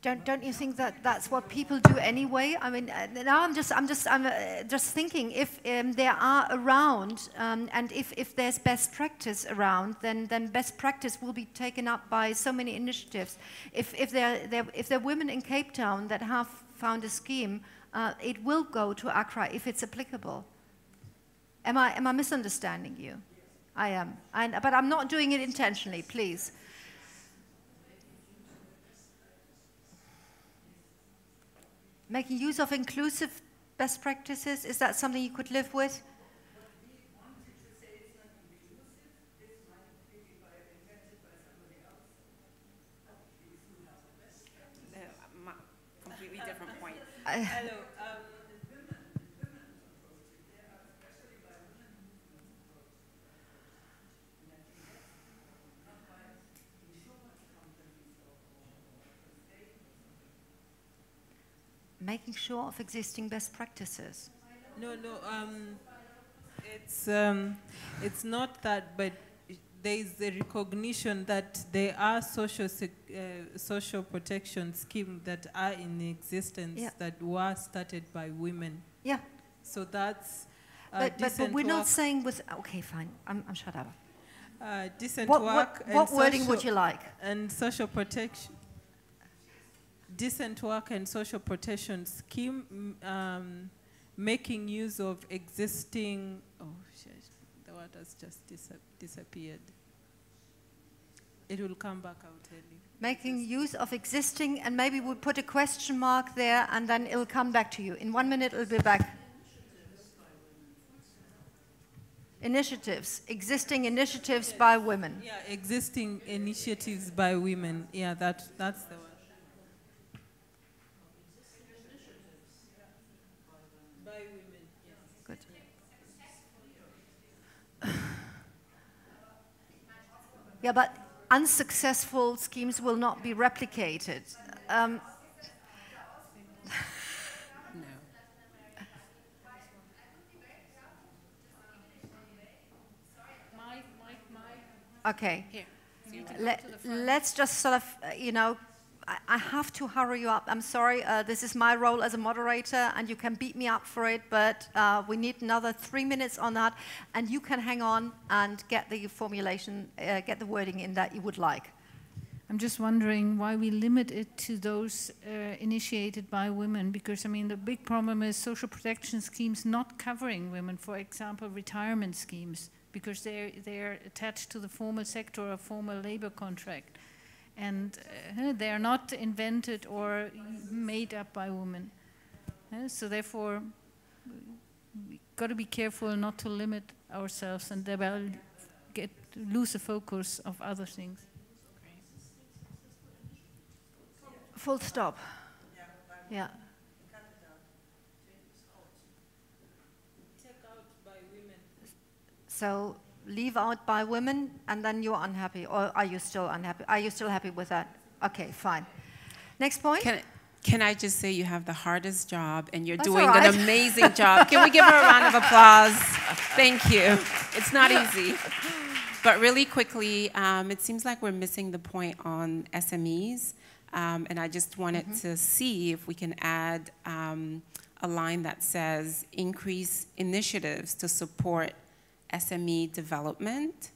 Don't you think that that's what people do anyway? I mean, now I'm just thinking, if there are around, and if there's best practice around, then best practice will be taken up by so many initiatives. If there are women in Cape Town that have found a scheme, it will go to Accra if it's applicable. Am I misunderstanding you? I am, but I'm not doing it intentionally. Please. Making use of inclusive best practices, is that something you could live with? Completely different point. Hello. Making sure of existing best practices. No. It's not that, but there is the recognition that there are social protection schemes that are in existence that were started by women. Yeah. So that's. But we're not saying with. Okay, fine. I'm shut up. Decent work. What wording would you like? And social protection. Decent work and social protection scheme, making use of existing. Oh shit! The word has just disappeared. It will come back. I'll tell you. Making use of existing, and maybe we'll put a question mark there, and then it'll come back to you. In 1 minute, it'll be back. Initiatives, existing initiatives by women. Yeah, existing initiatives by women. Yeah, that's the one. Yeah, but unsuccessful schemes will not be replicated. Okay. Let's just sort of, you know, I have to hurry you up. I'm sorry, this is my role as a moderator, and you can beat me up for it, but we need another 3 minutes on that, and you can hang on and get the formulation, get the wording in that you would like. I'm just wondering why we limit it to those initiated by women, because, I mean, the big problem is social protection schemes not covering women, for example, retirement schemes, because they're attached to the formal sector or formal labor contract. And they are not invented or made up by women. So therefore, we've got to be careful not to limit ourselves and thereby lose the focus of other things. Full stop. Yeah. So leave out by women, and then you're unhappy, or are you still unhappy? Are you still happy with that? Okay, fine. Next point. Can I just say you have the hardest job, and you're That's doing all right. an amazing job. Can we give her a round of applause? Thank you. It's not easy. But really quickly, it seems like we're missing the point on SMEs, and I just wanted to see if we can add a line that says increase initiatives to support SME development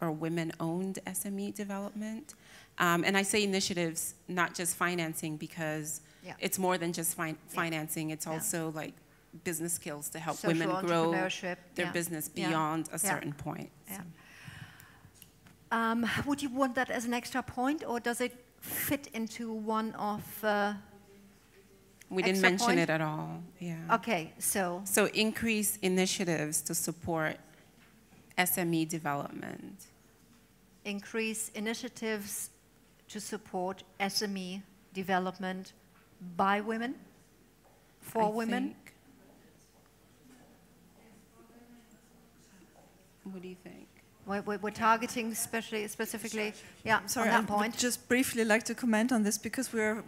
or women-owned SME development. And I say initiatives, not just financing, because it's more than just financing. It's also like business skills to help Social women grow their yeah. business beyond a certain point. Yeah. Would you want that as an extra point, or does it fit into one of we didn't mention it at all. Yeah. Okay, so increase initiatives to support SME development. Increase initiatives to support SME development by women, for women. What do you think? We're targeting specifically, yeah, sorry, on that I would point. just briefly like to comment on this, because we're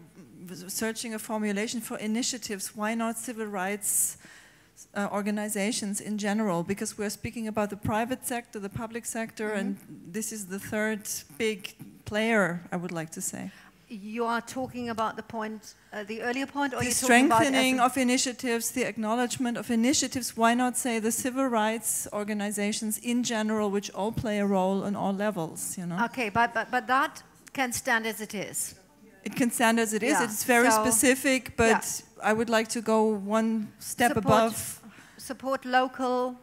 searching a formulation for initiatives. Why not civil rights organizations in general? Because we're speaking about the private sector, the public sector, and this is the third big player, I would like to say. You are talking about the point, the earlier point, or The you're talking about strengthening of initiatives, the acknowledgement of initiatives. Why not say the civil rights organizations in general, which all play a role on all levels, you know? Okay, but that can stand as it is. It can stand as it is. Yeah. It's very So, specific, but I would like to go one step above. Support local.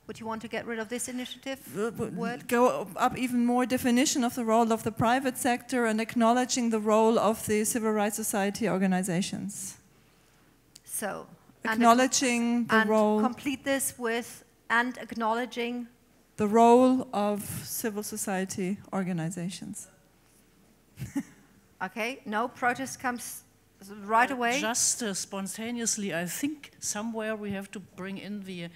Would you want to get rid of this initiative word? Go up even more definition of the role of the private sector and acknowledging the role of the civil rights society organizations. So acknowledging the role. Complete this with and acknowledging the role of civil society organizations. Okay, no protest comes right away. Just spontaneously, I think somewhere we have to bring in the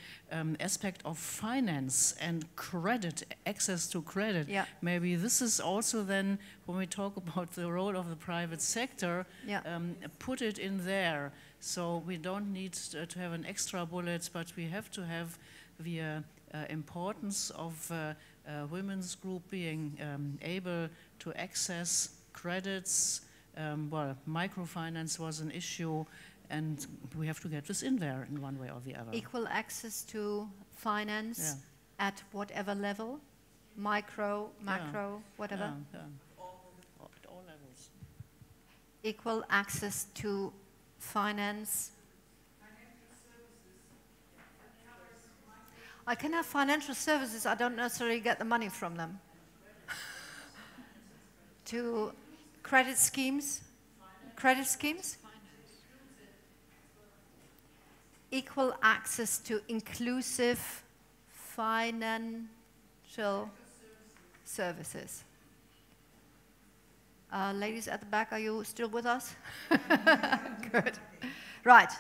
aspect of finance and credit, access to credit. Yeah. Maybe this is also then, when we talk about the role of the private sector, put it in there. So we don't need to have an extra bullet, but we have to have the importance of women's group being able to access credits. Well, microfinance was an issue, and we have to get this in there in one way or the other. Equal access to finance at whatever level, micro, macro, whatever. At all levels. Equal access to finance. I can have financial services, I don't necessarily get the money from them. To credit schemes? Credit schemes? Equal access to inclusive financial services. Ladies at the back, are you still with us? Good. Right.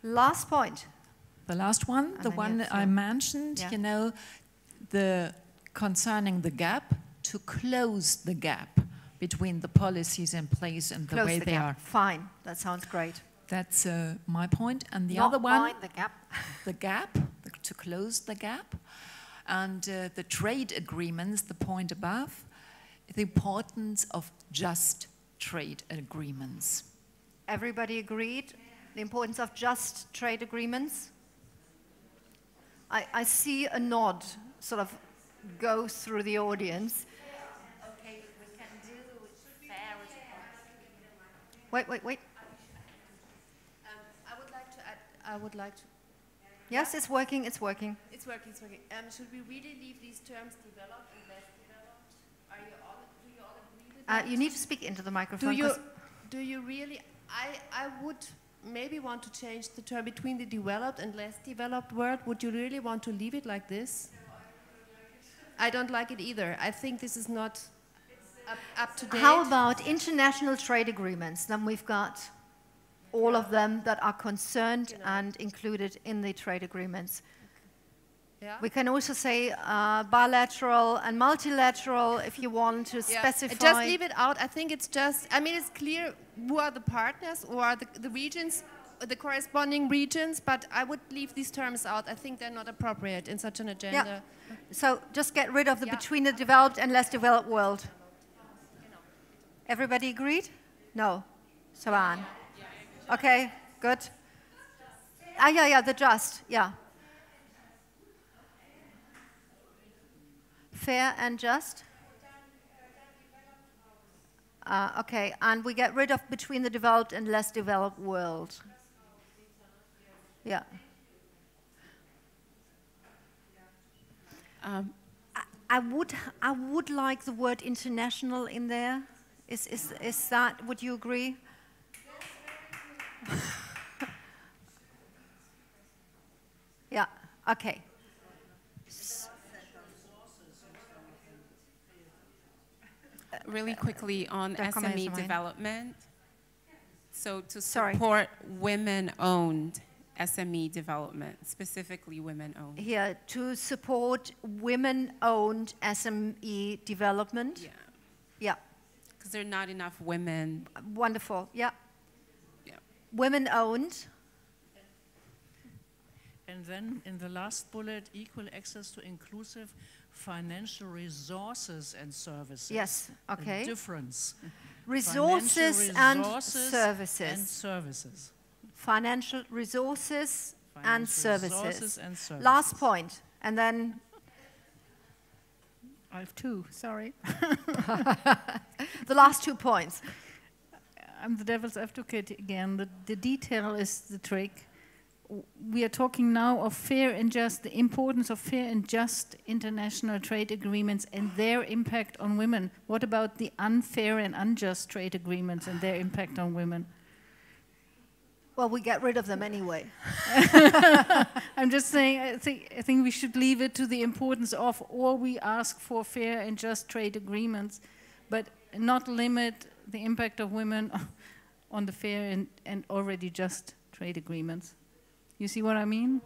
Last point. The last one, the one I mentioned, you know, the concerning the gap, to close the gap between the policies in place and the way they are. Fine, that sounds great. That's my point. And the Not other one, mine, the gap. the gap, to close the gap. And the trade agreements, the point above, the importance of just trade agreements. Everybody agreed? The importance of just trade agreements? I see a nod sort of go through the audience. Okay, we can do fair. Wait. I would like to. Yes, it's working. It's working. It's working. Should we really leave these terms developed and less developed? Do you all agree with that? You need to speak into the microphone. Do you really? I would maybe want to change the term between the developed and less developed world. Would you really want to leave it like this? I don't like it either. I think this is not up to date. How about international trade agreements? Then we've got all of them that are concerned and included in the trade agreements. Yeah. We can also say bilateral and multilateral if you want to specify. Just leave it out. I think it's just, I mean, it's clear who are the partners, who are the regions, the corresponding regions, but I would leave these terms out. I think they're not appropriate in such an agenda. Yeah. So just get rid of the between the developed and less developed world. Everybody agreed? No. Saban. Okay, good. The just, Fair and just. Okay, and we get rid of between the developed and less developed world. Yeah. I would like the word international in there. Is that, would you agree? Yeah, okay. Really quickly on SME development. So to support women-owned SME development, specifically women-owned. Here, to support women-owned SME development. Yeah. Because there are not enough women. Wonderful, yeah. Women-owned. And then in the last bullet, equal access to inclusive financial resources and services. Yes, okay. The difference. Resources and services. And services. Financial resources and services. Last point, and then... I have two, sorry. The last 2 points. I'm the devil's advocate again. The detail is the trick. We are talking now of fair and just, the importance of fair and just international trade agreements and their impact on women. What about the unfair and unjust trade agreements and their impact on women? Well, we get rid of them anyway. I'm just saying, I think we should leave it to the importance of, or we ask for fair and just trade agreements, but not limit the impact of women on the fair and already just trade agreements. You see what I mean?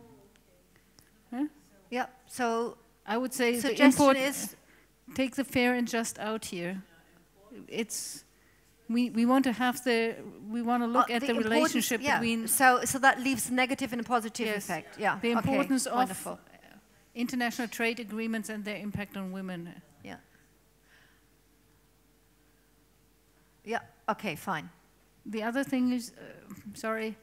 Huh? Yeah, so I would say the suggestion is take the fair and just out here. It's we want to have we want to look at the relationship between. So that leaves negative and a positive effect. Yeah. The importance of international trade agreements and their impact on women. Yeah. Yeah. Okay. Fine. The other thing is, sorry,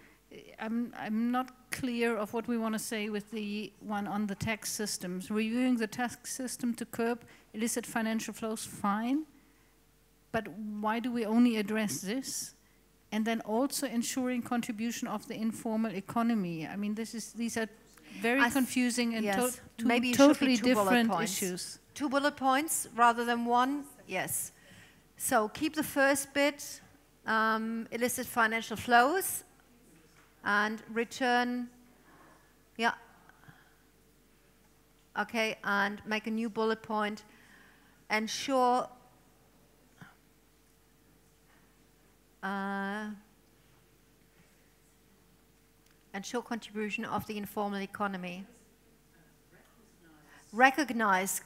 I'm not clear of what we want to say with the one on the tax systems. Reviewing the tax system to curb illicit financial flows, fine. But why do we only address this? And then also ensuring contribution of the informal economy. I mean, these are very confusing and maybe totally different issues. 2 bullet points rather than 1? Yes. So keep the first bit, illicit financial flows, and return, okay, and make a new bullet point, ensure contribution of the informal economy. recognize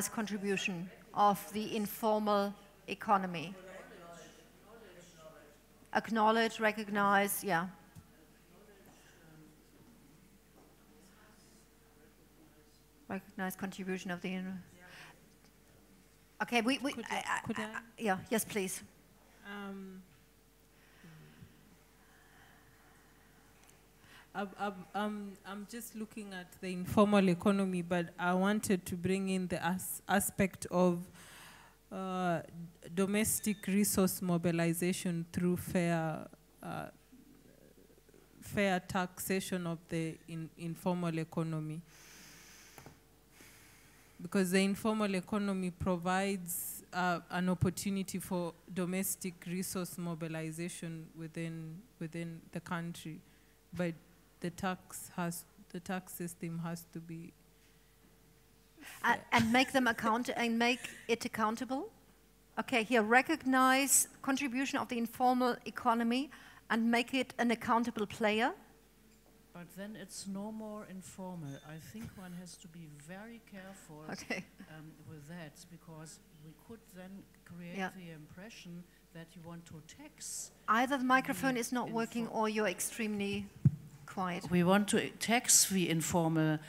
contribution of the informal economy. Acknowledge, recognize, yeah. Recognize contribution of the... Okay, could I? Yeah, yes, please. I'm just looking at the informal economy, but I wanted to bring in the aspect of domestic resource mobilization through fair taxation of the informal economy. Because the informal economy provides an opportunity for domestic resource mobilization within the country, but the tax system has to be and make it accountable. Okay, here recognize contribution of the informal economy and make it an accountable player. But then it's no more informal. I think one has to be very careful with that, because we could then create the impression that you want to tax. Either the microphone is not working or you're extremely quiet. We want to tax the informal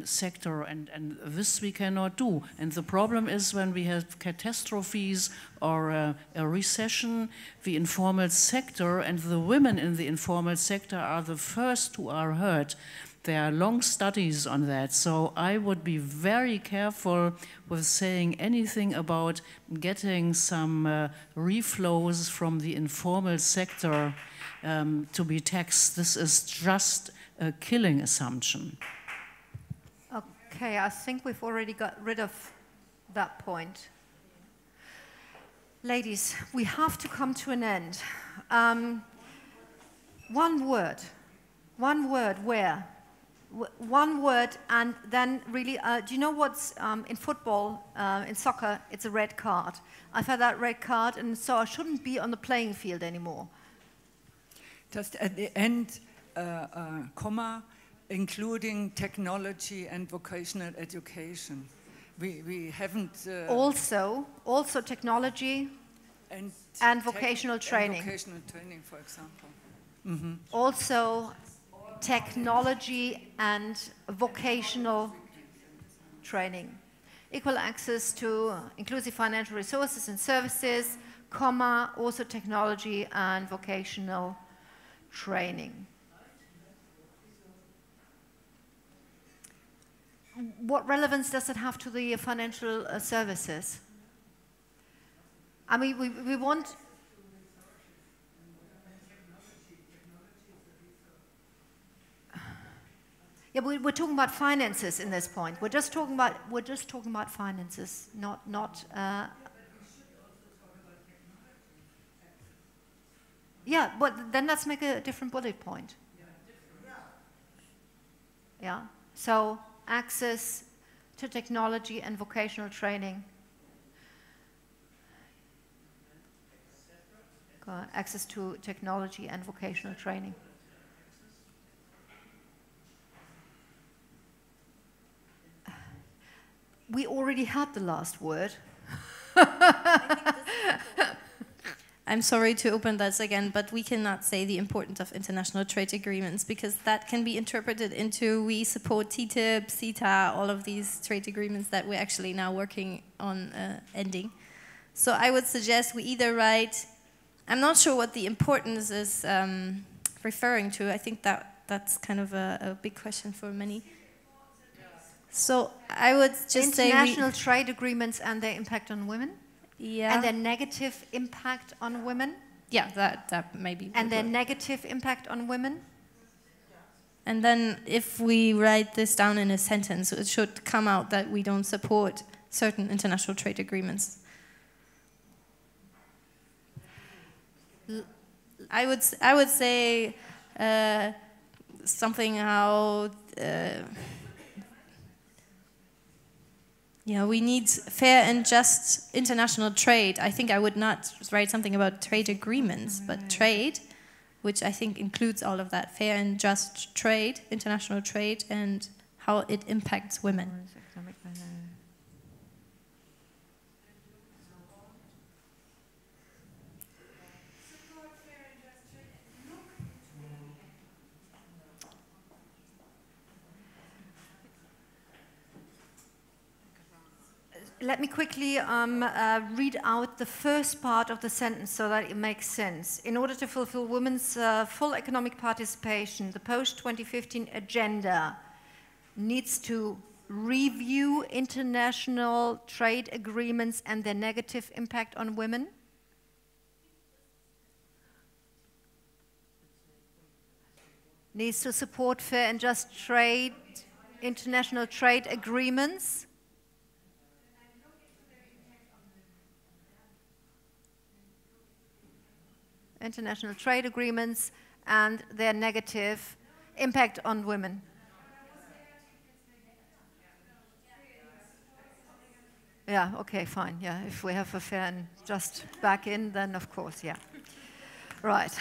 sector, and this we cannot do. And the problem is when we have catastrophes or a recession, the informal sector and the women in the informal sector are the first who are hurt. There are long studies on that, so I would be very careful with saying anything about getting some reflows from the informal sector to be taxed. This is just a killing assumption. Okay, I think we've already got rid of that point. Ladies, we have to come to an end. One word where? One word, and then really, do you know what's in football, in soccer, it's a red card. I've had that red card, and so I shouldn't be on the playing field anymore. Just at the end, comma, including technology and vocational education. We haven't... also technology and vocational training. And vocational training, for example. Mm-hmm. Also technology and vocational training. Equal access to inclusive financial resources and services, comma, also technology and vocational training. What relevance does it have to the financial services? I mean, we want... Yeah, we're talking about finances in this point. We're just talking about finances, not. Yeah, but then let's make a different bullet point. Yeah. So access to technology and vocational training. Access to technology and vocational training. We already had the last word. I'm sorry to open this again, but we cannot say the importance of international trade agreements, because that can be interpreted into we support TTIP, CETA, all of these trade agreements that we're actually now working on ending. So I would suggest we either write, I'm not sure what the importance is referring to. I think that's kind of a big question for many. So I would just say international trade agreements and their impact on women. Yeah. And their negative impact on women. Yeah, that maybe. And their negative impact on women. And then if we write this down in a sentence, it should come out that we don't support certain international trade agreements. I would say something how we need fair and just international trade. I think I would not write something about trade agreements, but trade, which I think includes all of that. Fair and just trade, international trade, and how it impacts women. let me quickly read out the first part of the sentence so that it makes sense. In order to fulfill women's full economic participation, the post-2015 agenda needs to review international trade agreements and their negative impact on women. Needs to support fair and just trade, international trade agreements. International trade agreements and their negative impact on women. Yeah, okay, fine. Yeah, if we have a fair and just back in, then of course, yeah. Right.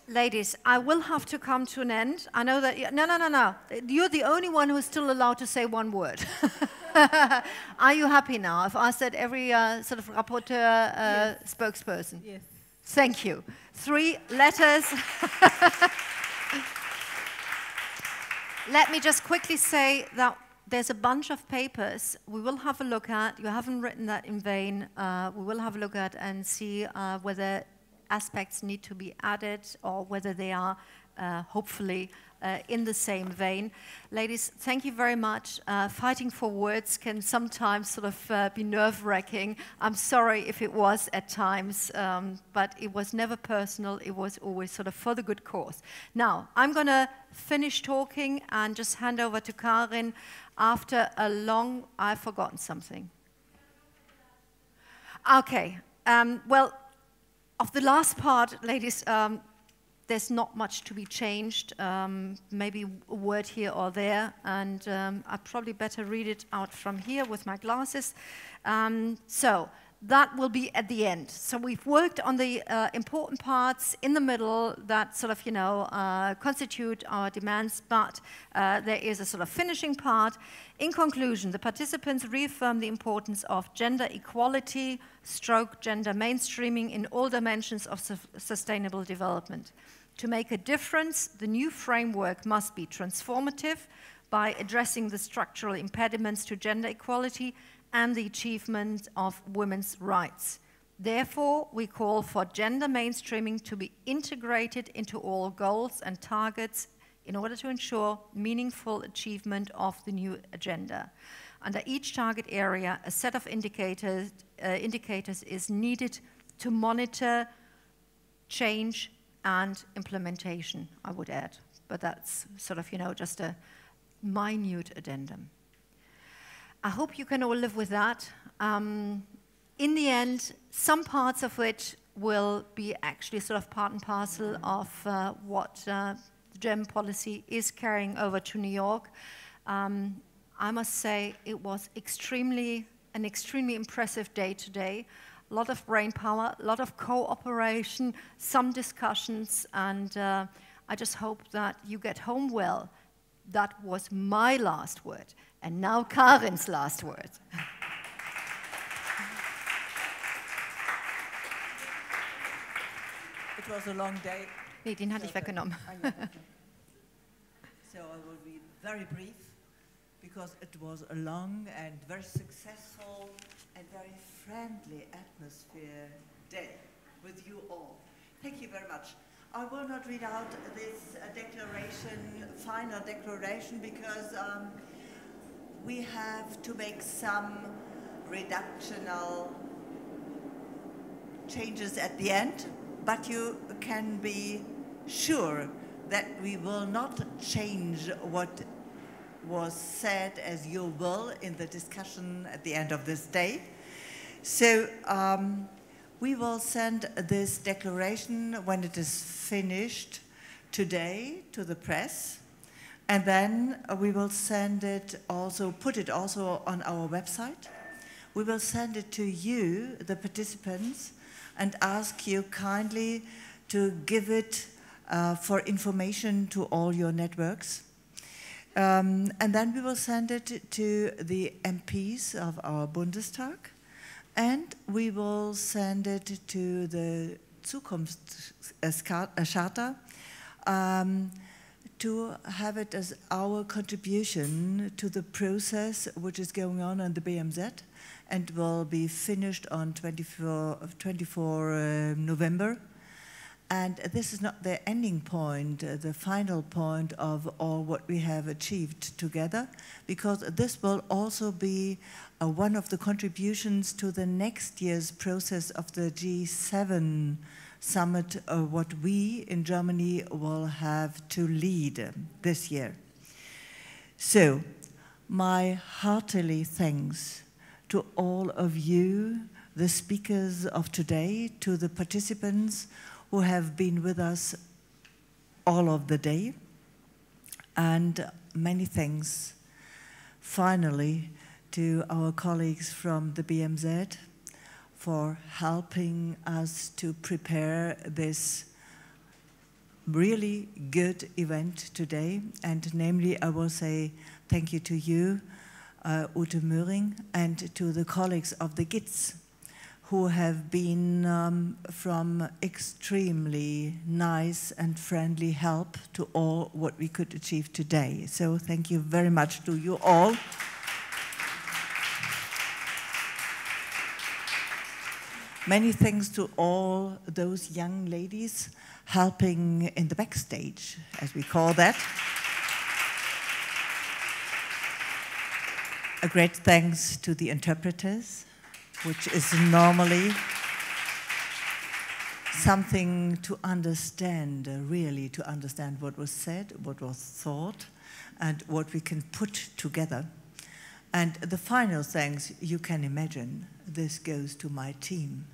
Ladies, I will have to come to an end. I know that, no. You're the only one who's still allowed to say one word. Are you happy now? I've asked that every sort of rapporteur Yes. spokesperson. Yes. Thank you. 3 letters. Let me just quickly say that there's a bunch of papers we will have a look at. You haven't written that in vain. We will have a look at and see whether aspects need to be added or whether they are hopefully in the same vein. Ladies, thank you very much. Fighting for words can sometimes sort of be nerve-wracking. I'm sorry if it was at times, but it was never personal. It was always sort of for the good cause. Now, I'm going to finish talking and just hand over to Karin after a long... I've forgotten something. Okay. Well, of the last part, ladies, there's not much to be changed, maybe a word here or there, and I'd probably better read it out from here with my glasses. So that will be at the end. So we've worked on the important parts in the middle that sort of, constitute our demands, but there is a sort of finishing part. In conclusion, the participants reaffirm the importance of gender equality, gender mainstreaming in all dimensions of sustainable development. To make a difference, the new framework must be transformative by addressing the structural impediments to gender equality and the achievement of women's rights. Therefore, we call for gender mainstreaming to be integrated into all goals and targets in order to ensure meaningful achievement of the new agenda. Under each target area, a set of indicators is needed to monitor change and implementation, I would add. But that's sort of, just a minute addendum. I hope you can all live with that. In the end, some parts of which will be actually sort of part and parcel of what the German policy is carrying over to New York. I must say it was an extremely impressive day today. A lot of brainpower, a lot of cooperation, some discussions, and I just hope that you get home well. That was my last word, and now Karin's last word. It was a long day. Nee, den hatte ich weggenommen. So I will be very brief, because it was a long and very successful and very friendly atmosphere day with you all. Thank you very much. I will not read out this final declaration, because we have to make some reductional changes at the end, but you can be sure that we will not change what was said as you will in the discussion at the end of this day. So we will send this declaration when it is finished today to the press, and then we will send it also, put it also on our website. We will send it to you, the participants, and ask you kindly to give it for information to all your networks. And then we will send it to the MPs of our Bundestag, and we will send it to the Zukunftscharta to have it as our contribution to the process which is going on the BMZ and will be finished on 24 November. And this is not the ending point, the final point of all what we have achieved together, because this will also be one of the contributions to the next year's process of the G7 summit, what we in Germany will have to lead this year. So, my heartily thanks to all of you, the speakers of today, to the participants who have been with us all of the day, and many thanks finally to our colleagues from the BMZ for helping us to prepare this really good event today. And namely, I will say thank you to you, Ute Möhring, and to the colleagues of the GITS, who have been from extremely nice and friendly help to all what we could achieve today. So thank you very much to you all. Many thanks to all those young ladies helping in the backstage, as we call that. A great thanks to the interpreters, which is normally something to understand, really to understand what was said, what was thought, and what we can put together. And the final thanks, you can imagine, this goes to my team.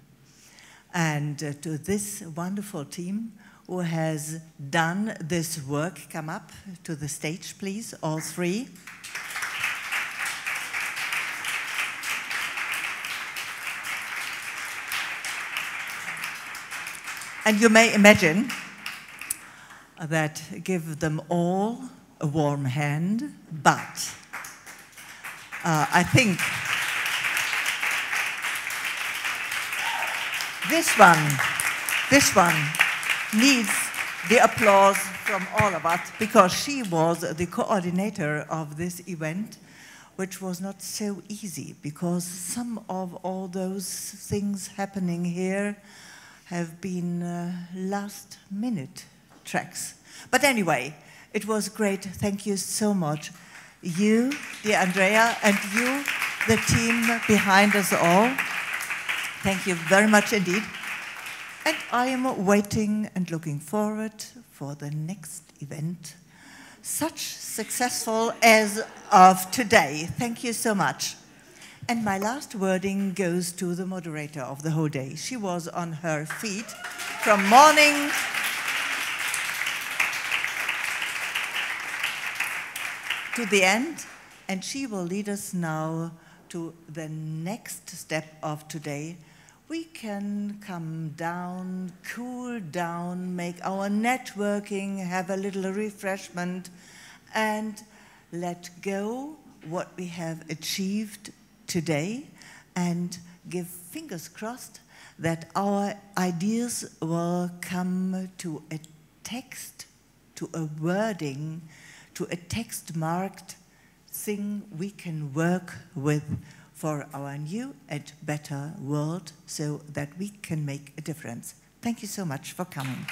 And to this wonderful team who has done this work. Come up to the stage, please, all three. And you may imagine that give them all a warm hand, but I think this one needs the applause from all of us, because she was the coordinator of this event, which was not so easy, because some of all those things happening here have been last-minute tracks. But anyway, it was great. Thank you so much. You, dear Andrea, and you, the team behind us all. Thank you very much indeed. And I am waiting and looking forward for the next event, such successful as of today. Thank you so much. And my last wording goes to the moderator of the whole day. She was on her feet from morning to the end, and she will lead us now to the next step of today. We can come down, cool down, make our networking, have a little refreshment, and let go what we have achieved today, and give fingers crossed that our ideas will come to a text, to a wording, to a text-marked thing we can work with for our new and better world, so that we can make a difference. Thank you so much for coming.